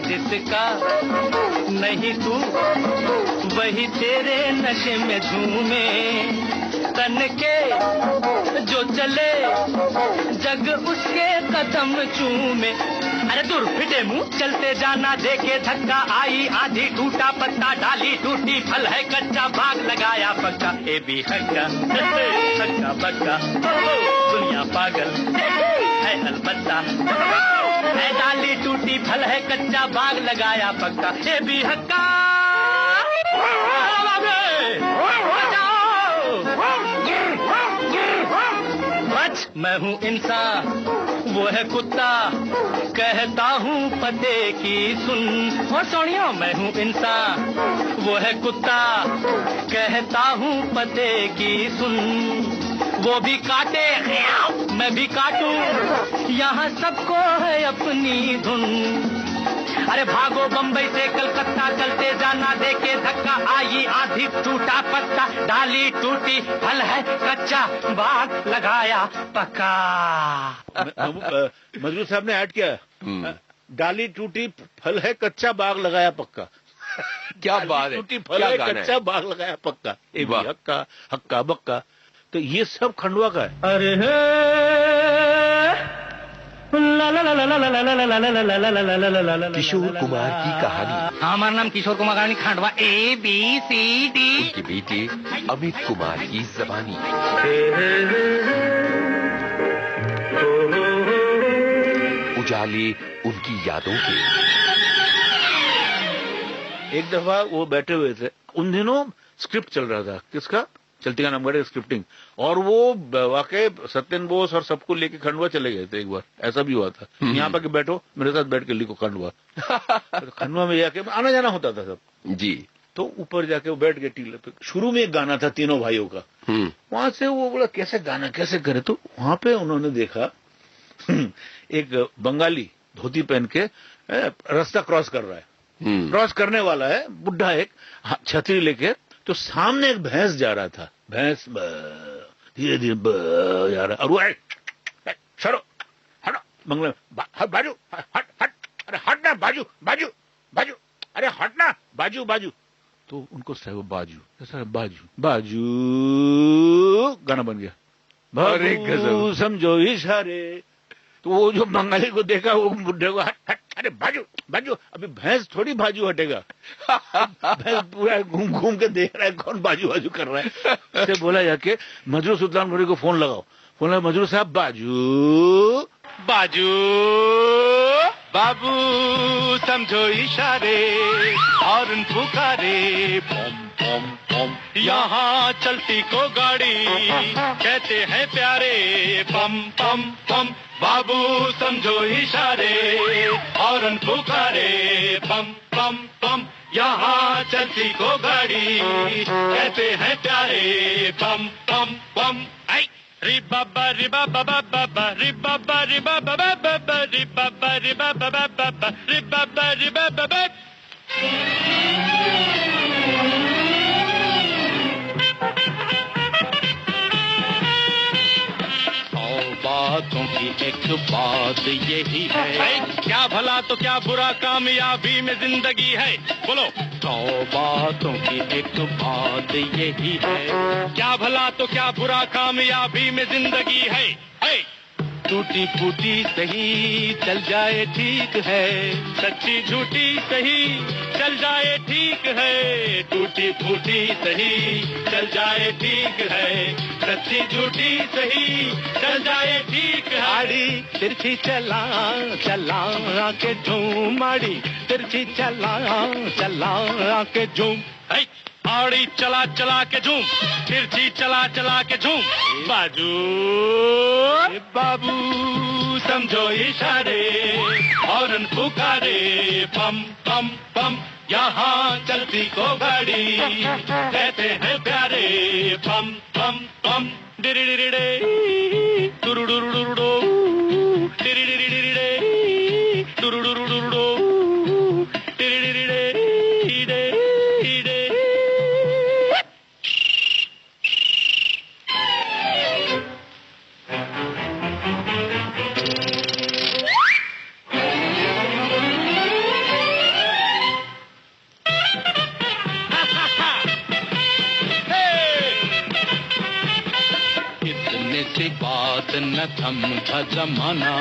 जिसका नहीं तू वही तेरे नशे में झूमे, तन के जो चले जग उसके कदम चूमे, अरे दूर फिटे मुंह चलते जाना देखे धक्का, आई आधी टूटा पत्ता, डाली टूटी फल है कच्चा, बाग लगाया पक्का, ए भी हक्का, हक्का बक्का, दुनिया पागल है अलबत्ता, है डाली टूटी फल है कच्चा, बाग लगाया पक्का, ए भी हक्का। मैं हूँ इंसान वो है कुत्ता, कहता हूँ पते की सुन, और सोनिया मैं हूँ इंसान वो है कुत्ता, कहता हूँ पते की सुन, वो भी काटे मैं भी काटूं, यहाँ सबको है अपनी धुन, अरे भागो बम्बई से कलकत्ता, चलते जाना देके धक्का, आई आधी टूटा पत्ता, डाली टूटी फल है कच्चा, बाग लगाया पक्का। मजरू साहब ने ऐड किया, डाली टूटी फल है कच्चा, बाग लगाया पक्का। क्या बात है, टूटी फल है कच्चा, बाग लगाया पक्का, ए भी हक्का, हक्का बक्का। तो ये सब खंडवा का है। अरे किशोर कुमार की कहानी। हमारा नाम किशोर कुमार कहानी, खंडवा ABCD। उनके बेटे अमित कुमार की जबानी। उजाले उनकी यादों के। एक दफा वो बैठे हुए थे, उन दिनों स्क्रिप्ट चल रहा था, किसका, चलती का नंबर है स्क्रिप्टिंग, और वो वाकई सत्यन बोस और सबको लेके खंडवा चले गए थे। एक बार ऐसा भी हुआ था, यहाँ पर बैठो मेरे साथ बैठ के लिखो खंडवा। तो खंडवा में जाके आना जाना होता था सब जी। तो ऊपर जाके वो बैठ गए टीले पे। शुरू में एक गाना था तीनों भाइयों का, वहां से वो बोला कैसे गाना कैसे करे, तो वहां पे उन्होंने देखा एक बंगाली धोती पहन के रास्ता क्रॉस कर रहा है, क्रॉस करने वाला है, बुढ़ा एक छतरी लेके, तो सामने एक भैंस जा रहा था, भैंस धीरे धीरे जा रहा, और वो चलो हटो मंगल बाजू हट हट, अरे हटना बाजू बाजू बाजू, अरे हटना बाजू बाजू, तो उनको सर बाजू सर बाजू बाजू, गाना बन गया। बाबू समझो इशारे, तो वो जो बंगाली को देखा, वो बुढ़े को हट हट, अरे बाजू बाजू, अभी भैंस थोड़ी बाजू हटेगा। भैंस पूरा घूम घूम के देख रहा है कौन बाजू बाजू कर रहा है। उससे बोला जाके मजरू सुल्तानपुरी को फोन लगाओ, फोन लगा, मजरू साहब बाजू बाजू बाबू समझो इशारे और पुकारे पम पम पम यहाँ चलती को गाड़ी कहते हैं प्यारे पम पम पम बाबू समझो इशारे और पुकारे पम पम पम यहाँ चलती को गाड़ी कहते हैं प्यारे पम पम पम ri ba ba ri ba ba ba ba ba ri ba ba ri ba ba ba ba ba ri ba ba ri ba ba ba ba ba ri ba ba ri ba ba ba बातों की एक बात यही है क्या भला तो क्या बुरा कामयाबी में जिंदगी है बोलो 100 बातों की एक बात यही है क्या भला तो क्या बुरा कामयाबी में जिंदगी है टूटी फूटी सही चल जाए ठीक है सच्ची झूठी सही चल जाए ठीक है टूटी फूटी सही चल जाए ठीक है सच्ची झूठी सही चल जाए ठीक है आड़ी तिरछी चला चला के झूम आड़ी तिरछी चला चला के झूम आड़ी चला चला के झूम तिरछी चला चला के झूम बाजू बाबू समझो इशारे हॉर्न पुकारे पम पम पम यहाँ चलती को गाड़ी कहते हैं प्यारे पम पम पम डिरिडिरिडे टुरुडुरुडुरुडो डिरिडिरिडिरिडे टुरुडुरुडुरुडो डिरिडिरिडे बात न थमता जमाना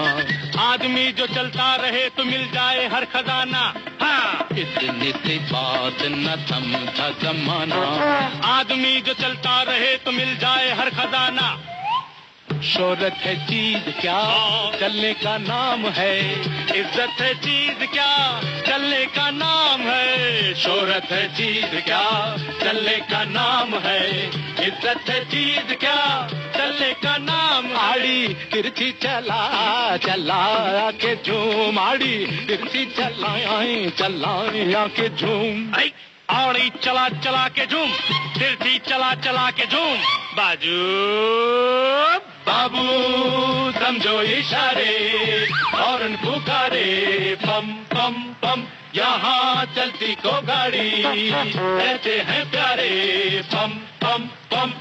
आदमी जो चलता रहे तो मिल जाए हर खजाना हाँ इतने से बात न थमता जमाना आदमी जो चलता रहे तो मिल जाए हर खजाना शोहरत है चीज क्या चलने का नाम है इज्जत है चीज क्या चलने का नाम है शोहरत है चीज क्या चलने का नाम है इज्जत है चीज क्या चलने का नाम आड़ी तिरछी चला चला के झूम आड़ी तिरछी चला के झूम आड़ी चला चला के झूम तिरछी चला चला के झूम बाजू बाबू समझो इशारे हॉर्न पुकारे पम पम पम यहाँ चलती को गाड़ी कहते हैं प्यारे पम पम पम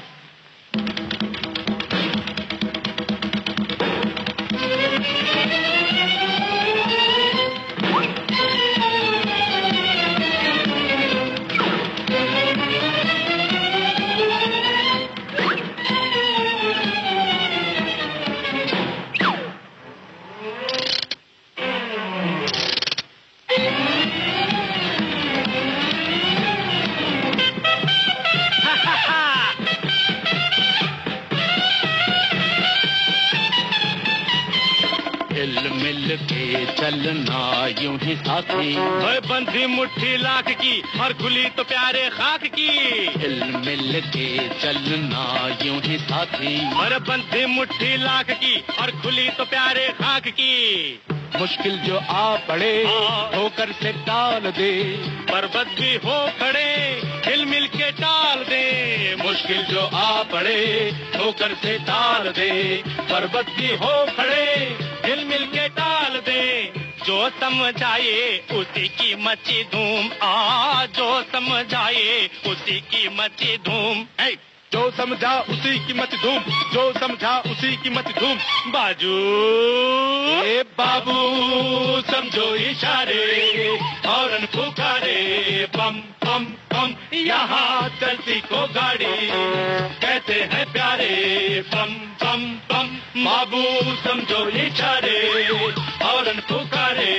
मिल के चलना यूं ही साथी बंधी मुट्ठी लाख की और खुली तो प्यारे खाक की हिल मिल के चलना यूं ही साथी और बंधी मुट्ठी लाख की और खुली तो प्यारे खाक की मुश्किल जो आ पड़े होकर से टाल दे पर्वत भी हो खड़े हिल मिल के टाल दे मुश्किल जो आ पड़े होकर से टाल दे पर्वत भी हो खड़े हिल मिल के टाल दे जो समझाए उसी की मची धूम जो समझाए उसी की मची धूम जो समझा उसी की मत धूम जो समझा उसी की मत धूम बाजू बाबू समझो इशारे हॉर्न पुकारे पम पम पम यहाँ चलती को गाड़ी कहते हैं प्यारे पम पम पम बाबू समझो इशारे हॉर्न पुकारे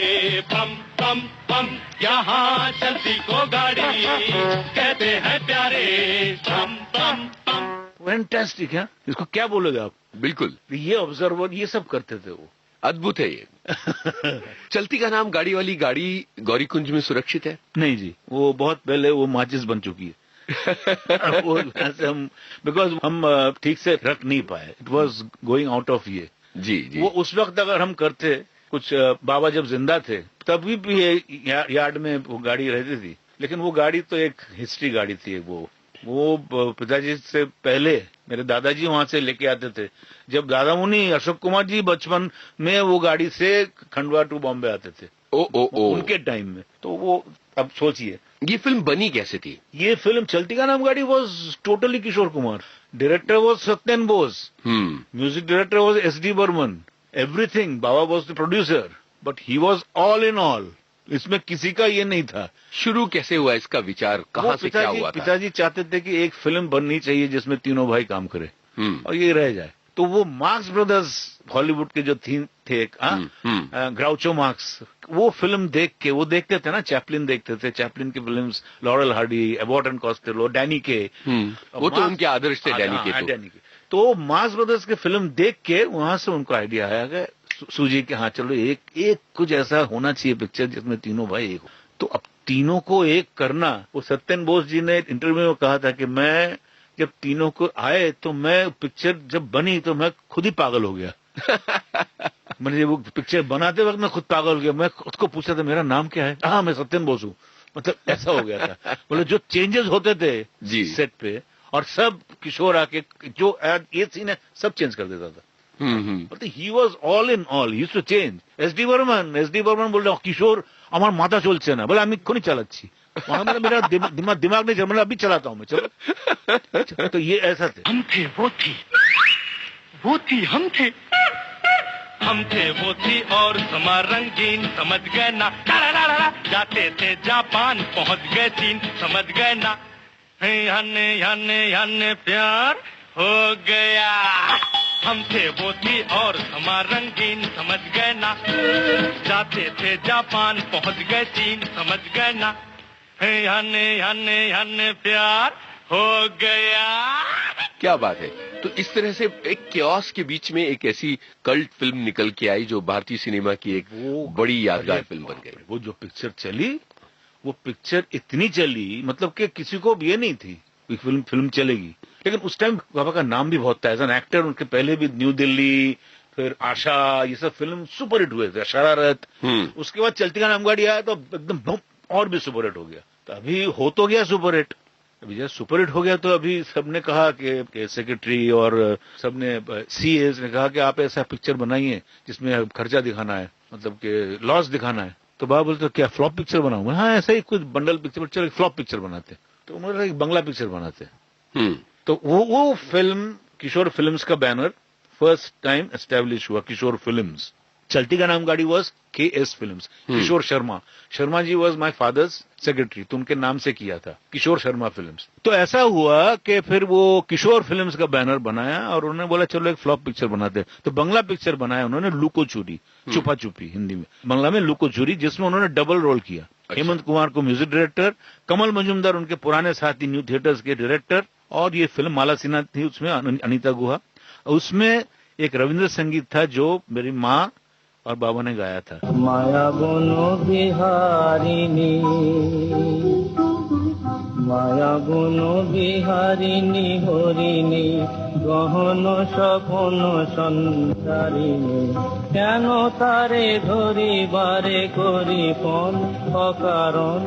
पम पम पम यहाँ चलती को गाड़ी कहते हैं प्यारे पम पम फैंटास्टिक है। इसको क्या बोलोगे आप? बिल्कुल। ये ऑब्जर्वर ये सब करते थे वो। अद्भुत है ये। चलती का नाम गाड़ी वाली गाड़ी गौरीकुंज में सुरक्षित है? नहीं जी, वो बहुत पहले वो माचिस बन चुकी है। वो ऐसे हम बिकॉज हम ठीक से रख नहीं पाए, it was going out of ये। जी जी। वो उस वक्त अगर हम करते, कुछ बाबा जब जिंदा थे तभी भी यार्ड में वो गाड़ी रहती थी, लेकिन वो गाड़ी तो एक हिस्ट्री गाड़ी थी। वो पिताजी से पहले मेरे दादाजी वहां से लेके आते थे। जब दादा मुनि अशोक कुमार जी बचपन में वो गाड़ी से खंडवा टू बॉम्बे आते थे उनके टाइम में। तो वो अब सोचिए ये फिल्म बनी कैसे थी? ये फिल्म चलती Ka Naam Gaadi was totally Kishore Kumar, director was Satyen Bose, music director was SD Burman, everything. बाबा was the producer, but he was all in all. इसमें किसी का ये नहीं था। शुरू कैसे हुआ इसका विचार, कहाँ से क्या हुआ था? पिताजी चाहते थे कि एक फिल्म बननी चाहिए जिसमें तीनों भाई काम करे और ये रह जाए। तो वो मार्क्स ब्रदर्स हॉलीवुड के जो थीम थे, ग्राउचो मार्क्स, वो फिल्म देख के, वो देखते थे ना, चैपलिन देखते थे, चैपलिन की films, laurel Hardy, Abbott and Costello, Danny के, वो तो उनके आदर्श थे डैनी के। तो मार्क्स ब्रदर्स की फिल्म देख के वहां से उनको आइडिया आया कि सूझी कि हाँ चलो एक कुछ ऐसा होना चाहिए पिक्चर जिसमें तीनों भाई एक हो। तो अब तीनों को एक करना, वो सत्यन बोस जी ने इंटरव्यू में कहा था कि मैं जब तीनों को आए तो मैं पिक्चर जब बनी तो मैं खुद ही पागल हो गया। मैंने वो पिक्चर बनाते वक्त मैं खुद पागल हो गया। मैं खुद को पूछा था मेरा नाम क्या है, हाँ मैं सत्यन बोस हूँ। मतलब ऐसा हो गया था। बोले जो चेंजेस होते थे सेट पे, और सब किशोर आके जो ये सीन है सब चेंज कर देता था। मतलब he was all in all, he used to change. SD Burman बोल रहा किशोर আমার মাথা চলছে না, বলে আমি এক্ষুনি চালাচ্ছি। मेरा दिमाग नहीं चल, मतलब अभी चलाता हूँ मैं, चलो। तो ये ऐसा थे। हम थे वो थी हम थे वो थी और समा रंगीन, समझ गए ना, जाते थे जापान पहुंच गए चीन, समझ गए ना, हने प्यार हो गया। हम थे वो थी और समा रंगीन, समझ गए ना, जाते थे जापान पहुंच गए चीन, समझ गए ना, हने प्यार हो गया। क्या बात है। तो इस तरह से एक क्योस के बीच में एक ऐसी कल्ट फिल्म निकल के आई जो भारतीय सिनेमा की एक बड़ी यादगार फिल्म बन गई। वो जो पिक्चर चली, वो पिक्चर इतनी चली, मतलब कि किसी को ये नहीं थी फिल्म चलेगी। लेकिन उस टाइम बाबा का नाम भी बहुत था एज एन एक्टर। उनके पहले भी न्यू दिल्ली, फिर आशा, ये सब फिल्म सुपर हिट हुए थे, शरारत। उसके बाद चलती का नाम गाड़ी आया तो एकदम और भी सुपर हिट हो गया। तो अभी हो तो गया सुपर हिट। अभी जब सुपर हिट हो गया तो अभी सबने कहा कि सेक्रेटरी और सबने CAs ने कहा कि आप ऐसा पिक्चर बनाइए जिसमें खर्चा दिखाना है, मतलब कि लॉस दिखाना है। तो बाबा बोलते क्या फ्लॉप पिक्चर बनाऊंगा? हाँ ऐसा ही कुछ बंडल पिक्चर, चलो फ्लॉप पिक्चर बनाते। तो उन्होंने एक बंगला पिक्चर बनाते। तो वो फिल्म किशोर फिल्म्स का बैनर फर्स्ट टाइम एस्टेब्लिश हुआ, Kishore films. Chalti Ka Naam Gaadi was KS films, Kishore Sharma ji was my father's secretary, तो उनके नाम से किया था किशोर शर्मा फिल्म्स। तो ऐसा हुआ कि फिर वो किशोर फिल्म्स का बैनर बनाया और उन्होंने बोला चलो एक फ्लॉप पिक्चर बनाते। तो बंगला पिक्चर बनाया उन्होंने, लुको चोरी, छुपा छुपी हिंदी में, बंगला में लुको चोरी, जिसमें उन्होंने डबल रोल किया। हेमंत कुमार को म्यूजिक डायरेक्टर, कमल मजुमदार उनके पुराने साथी न्यू थिएटर्स के डायरेक्टर, और ये फिल्म माला सिन्हा थी, उसमें अनीता गुहा। उसमें एक रविंद्र संगीत था जो मेरी माँ और बाबा ने गाया था। माया गुनो बिहारिनी, माया गुनो बिहारिनी हरिणी, गहन सपन संसारिणी, কেন তারে ধরিবারে করি পণ অকারণ,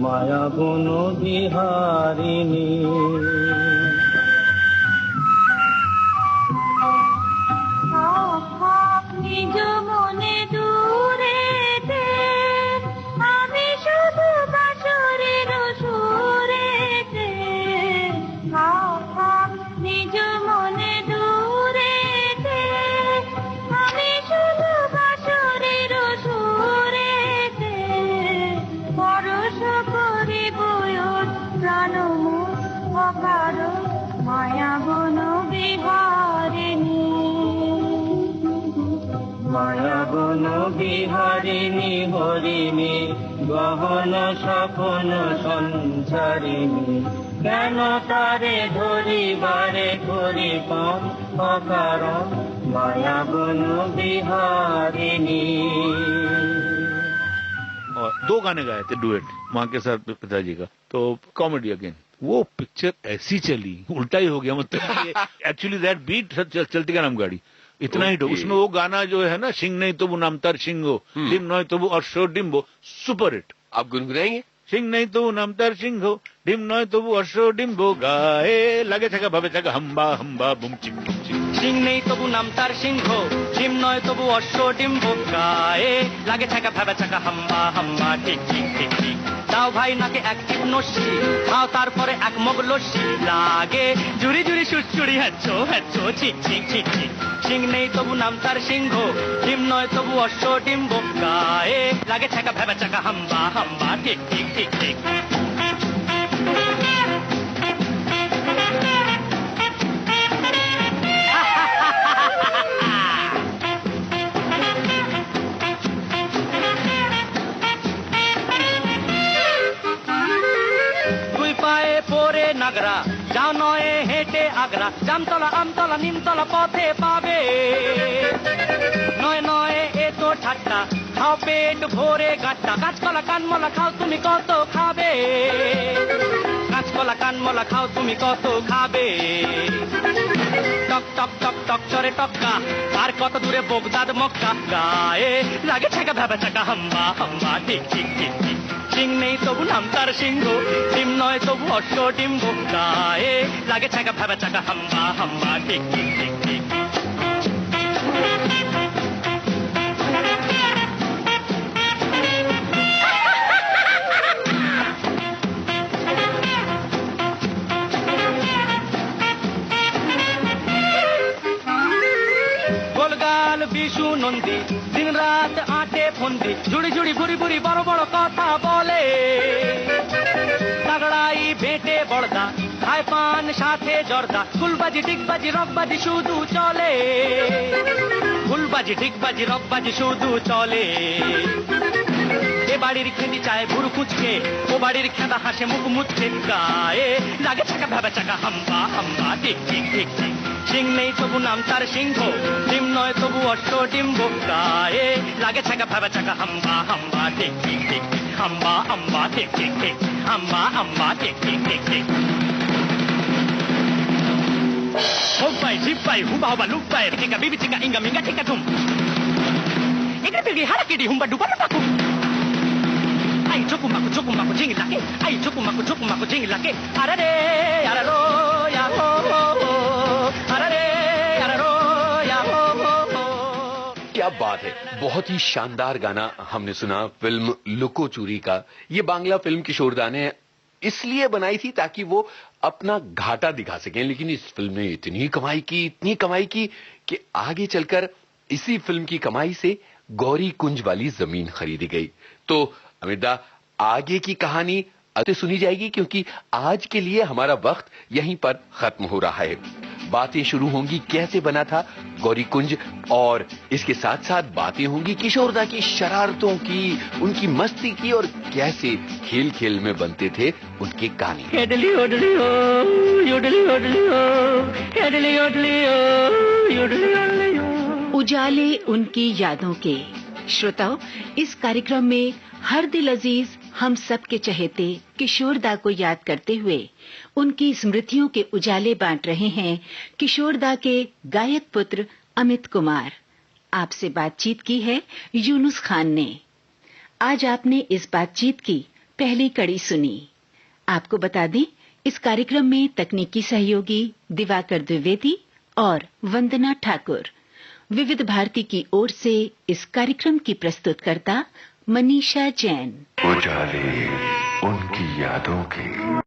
মায়া গুনো বিহারিনী। নিজ মনে দূরেতে আমি শুধু বাঁশরের সুরেতে, নিজ মনে দূরেতে আমি শুধু বাঁশরের সুরেতে, পরশ করিব প্রাণমুখ অকার, মায়া বন বিহারিণী, মায়া বন বিহারিণী হরিণী, গহন সপন সঞ্চারিণী, কেন তারে ধরিবারে করি পণ অকারণ, माया बनो बिहारिनी। और 2 गाने गाए थे डुएट माँ के साथ पिताजी का, तो कॉमेडी अगेन। वो पिक्चर ऐसी चली, उल्टा ही हो गया, मतलब एक्चुअली दैट बीट चलती का नाम गाड़ी इतना हिट हो। उसमें वो गाना जो है ना, सिंह नहीं तो वो नामतार सिंहो, डिम नहीं तो वो और शो डिम्बो, सुपर हिट। आप गुनगुनाएंगे? सिंह नहीं तो वो नामतार सिंहो, डिम नहीं तो वो अशो डिम्बो, गाए लगे छगा भवे छगा हम्बा हम्बा बुम चिक बुम चिक। সিং নেই তবু নাম তার সিংহ, ডিম নয় তবু অশ্ব ডিম্ব, গায়ে লাগে থাকা ভাবে থাকা হাম্বা হাম্বা ঠিক ঠিক ঠিক ঠিক। দাও ভাই নাকে এক টিপ নস্যি, খাও তারপরে এক মগ লস্যি, লাগে জুড়ি জুড়ি সুড়সুড়ি হ্যাচ্ছো হ্যাচ্ছো ঠিক ঠিক ঠিক ঠিক। সিং নেই তবু নাম তার সিংহ, ডিম নয় তবু অশ্ব ডিম্ব, গায়ে লাগে থাকা ভাবে থাকা হাম্বা হাম্বা ঠিক ঠিক ঠিক ঠিক। নাগরা যাও নয় হেঁটে আগ্রা, জামতলা আমতলা নিমতলা পথে পাবে, নয় নয় এ তো ঠাট্টা, খাও পেট ভরে গাট্টা, কাঁচকলা কানমলা খাও তুমি কত খাবে, কাঁচকলা কানমলা খাও তুমি কত খাবে। টক টক টক টক চরে টক্কা, আর কত দূরে বগদাদ মক্কা, গায়ে লাগে ছেকা ভেবে চাকা হাম্বা হাম্বা ঠিক ঠিক ঠিক ঠিক। সিং নেই তবু নাম তার সিংহ, ডিম নয় তবু অশ্ব ডিম্ব, গায়ে লাগে ছাকা ভাবে চাকা হাম্বা হাম্বা ঠিক ঠিক ঠিক ঠিক। গোলগাল বিশু নন্দী, দিন রাত আটে ফন্দি, জুড়ি জুড়ি বুড়ি বুড়ি বড় বড় কথা বলে, তাগড়াই বেটে বড়দা, খায় পান সাথে জর্দা, ফুলবাজি ডিগবাজি রকবাজি শুধু চলে, ফুলবাজি ডিগবাজি রকবাজি শুধু চলে। এ বাড়ির খেঁদি চায় ভুরু কুচকে, ও বাড়ির খেঁদা হাসে মুখ মুচকে, গায়ে লাগে চাকা ভাবে চাকা হাম্বা হাম্বা ঠিক ঠিক ঠিক ঠিক। সিং নেই তবু নাম তার সিংহ, ডিম নয় তবু অশ্ব ডিম্ব, গায়ে লাগে ছাকা ভাবে চাকা হাম্বা হাম্বা ঠিক ঠিক ঠিক ঠিক। হাম্বা হাম্বা ঠিক ঠিক ঠিক, হাম্বা হাম্বা ঠিক ঠিক ঠিক ঠিক। হোপাই জিপাই হুবা হুবা লুপাই, টিকা বিবি টিকা ইঙ্গা মিঙ্গা টিকা তুম, এগরে বিগি হারাকিডি হুম্বা ডুবা ডুবাকু। আই চকুমাকু চকুমাকু ঝিঙ্গি লাগে, আই চকুমাকু চকুমাকু ঝিঙ্গি লাগে, আরে রে আরে রো ইয়া হো হো, আরে রে আরে রো ইয়া হো হো। क्या बात है, बहुत ही शानदार गाना हमने सुना फिल्म लुको चूरी का। ये बांग्ला फिल्म किशोरदा ने इसलिए बनाई थी ताकि वो अपना घाटा दिखा सकें, लेकिन इस फिल्म ने इतनी कमाई की कि आगे चलकर इसी फिल्म की कमाई से गौरी कुंज वाली जमीन खरीदी गई। तो अमिता, आगे की कहानी सुनी जाएगी, क्योंकि आज के लिए हमारा वक्त यहीं पर खत्म हो रहा है। बातें शुरू होंगी कैसे बना था गौरी कुंज, और इसके साथ साथ बातें होंगी किशोरदा की शरारतों की, उनकी मस्ती की, और कैसे खेल खेल में बनते थे उनके गाने। हेडली ओडली ओ, योडली ओडली ओ, हेडली ओडली ओ, योडली ओडली ओ। उजाले उनकी यादों के। श्रोताओ, इस कार्यक्रम में हर दिल अजीज हम सब के चहेते किशोरदा को याद करते हुए उनकी स्मृतियों के उजाले बांट रहे हैं किशोरदा के गायक पुत्र अमित कुमार। आपसे बातचीत की है यूनुस खान ने। आज आपने इस बातचीत की पहली कड़ी सुनी। आपको बता दें, इस कार्यक्रम में तकनीकी सहयोगी दिवाकर द्विवेदी और वंदना ठाकुर। विविध भारती की ओर से इस कार्यक्रम की प्रस्तुतकर्ता मनीषा जैन। उजाले उनकी यादों के।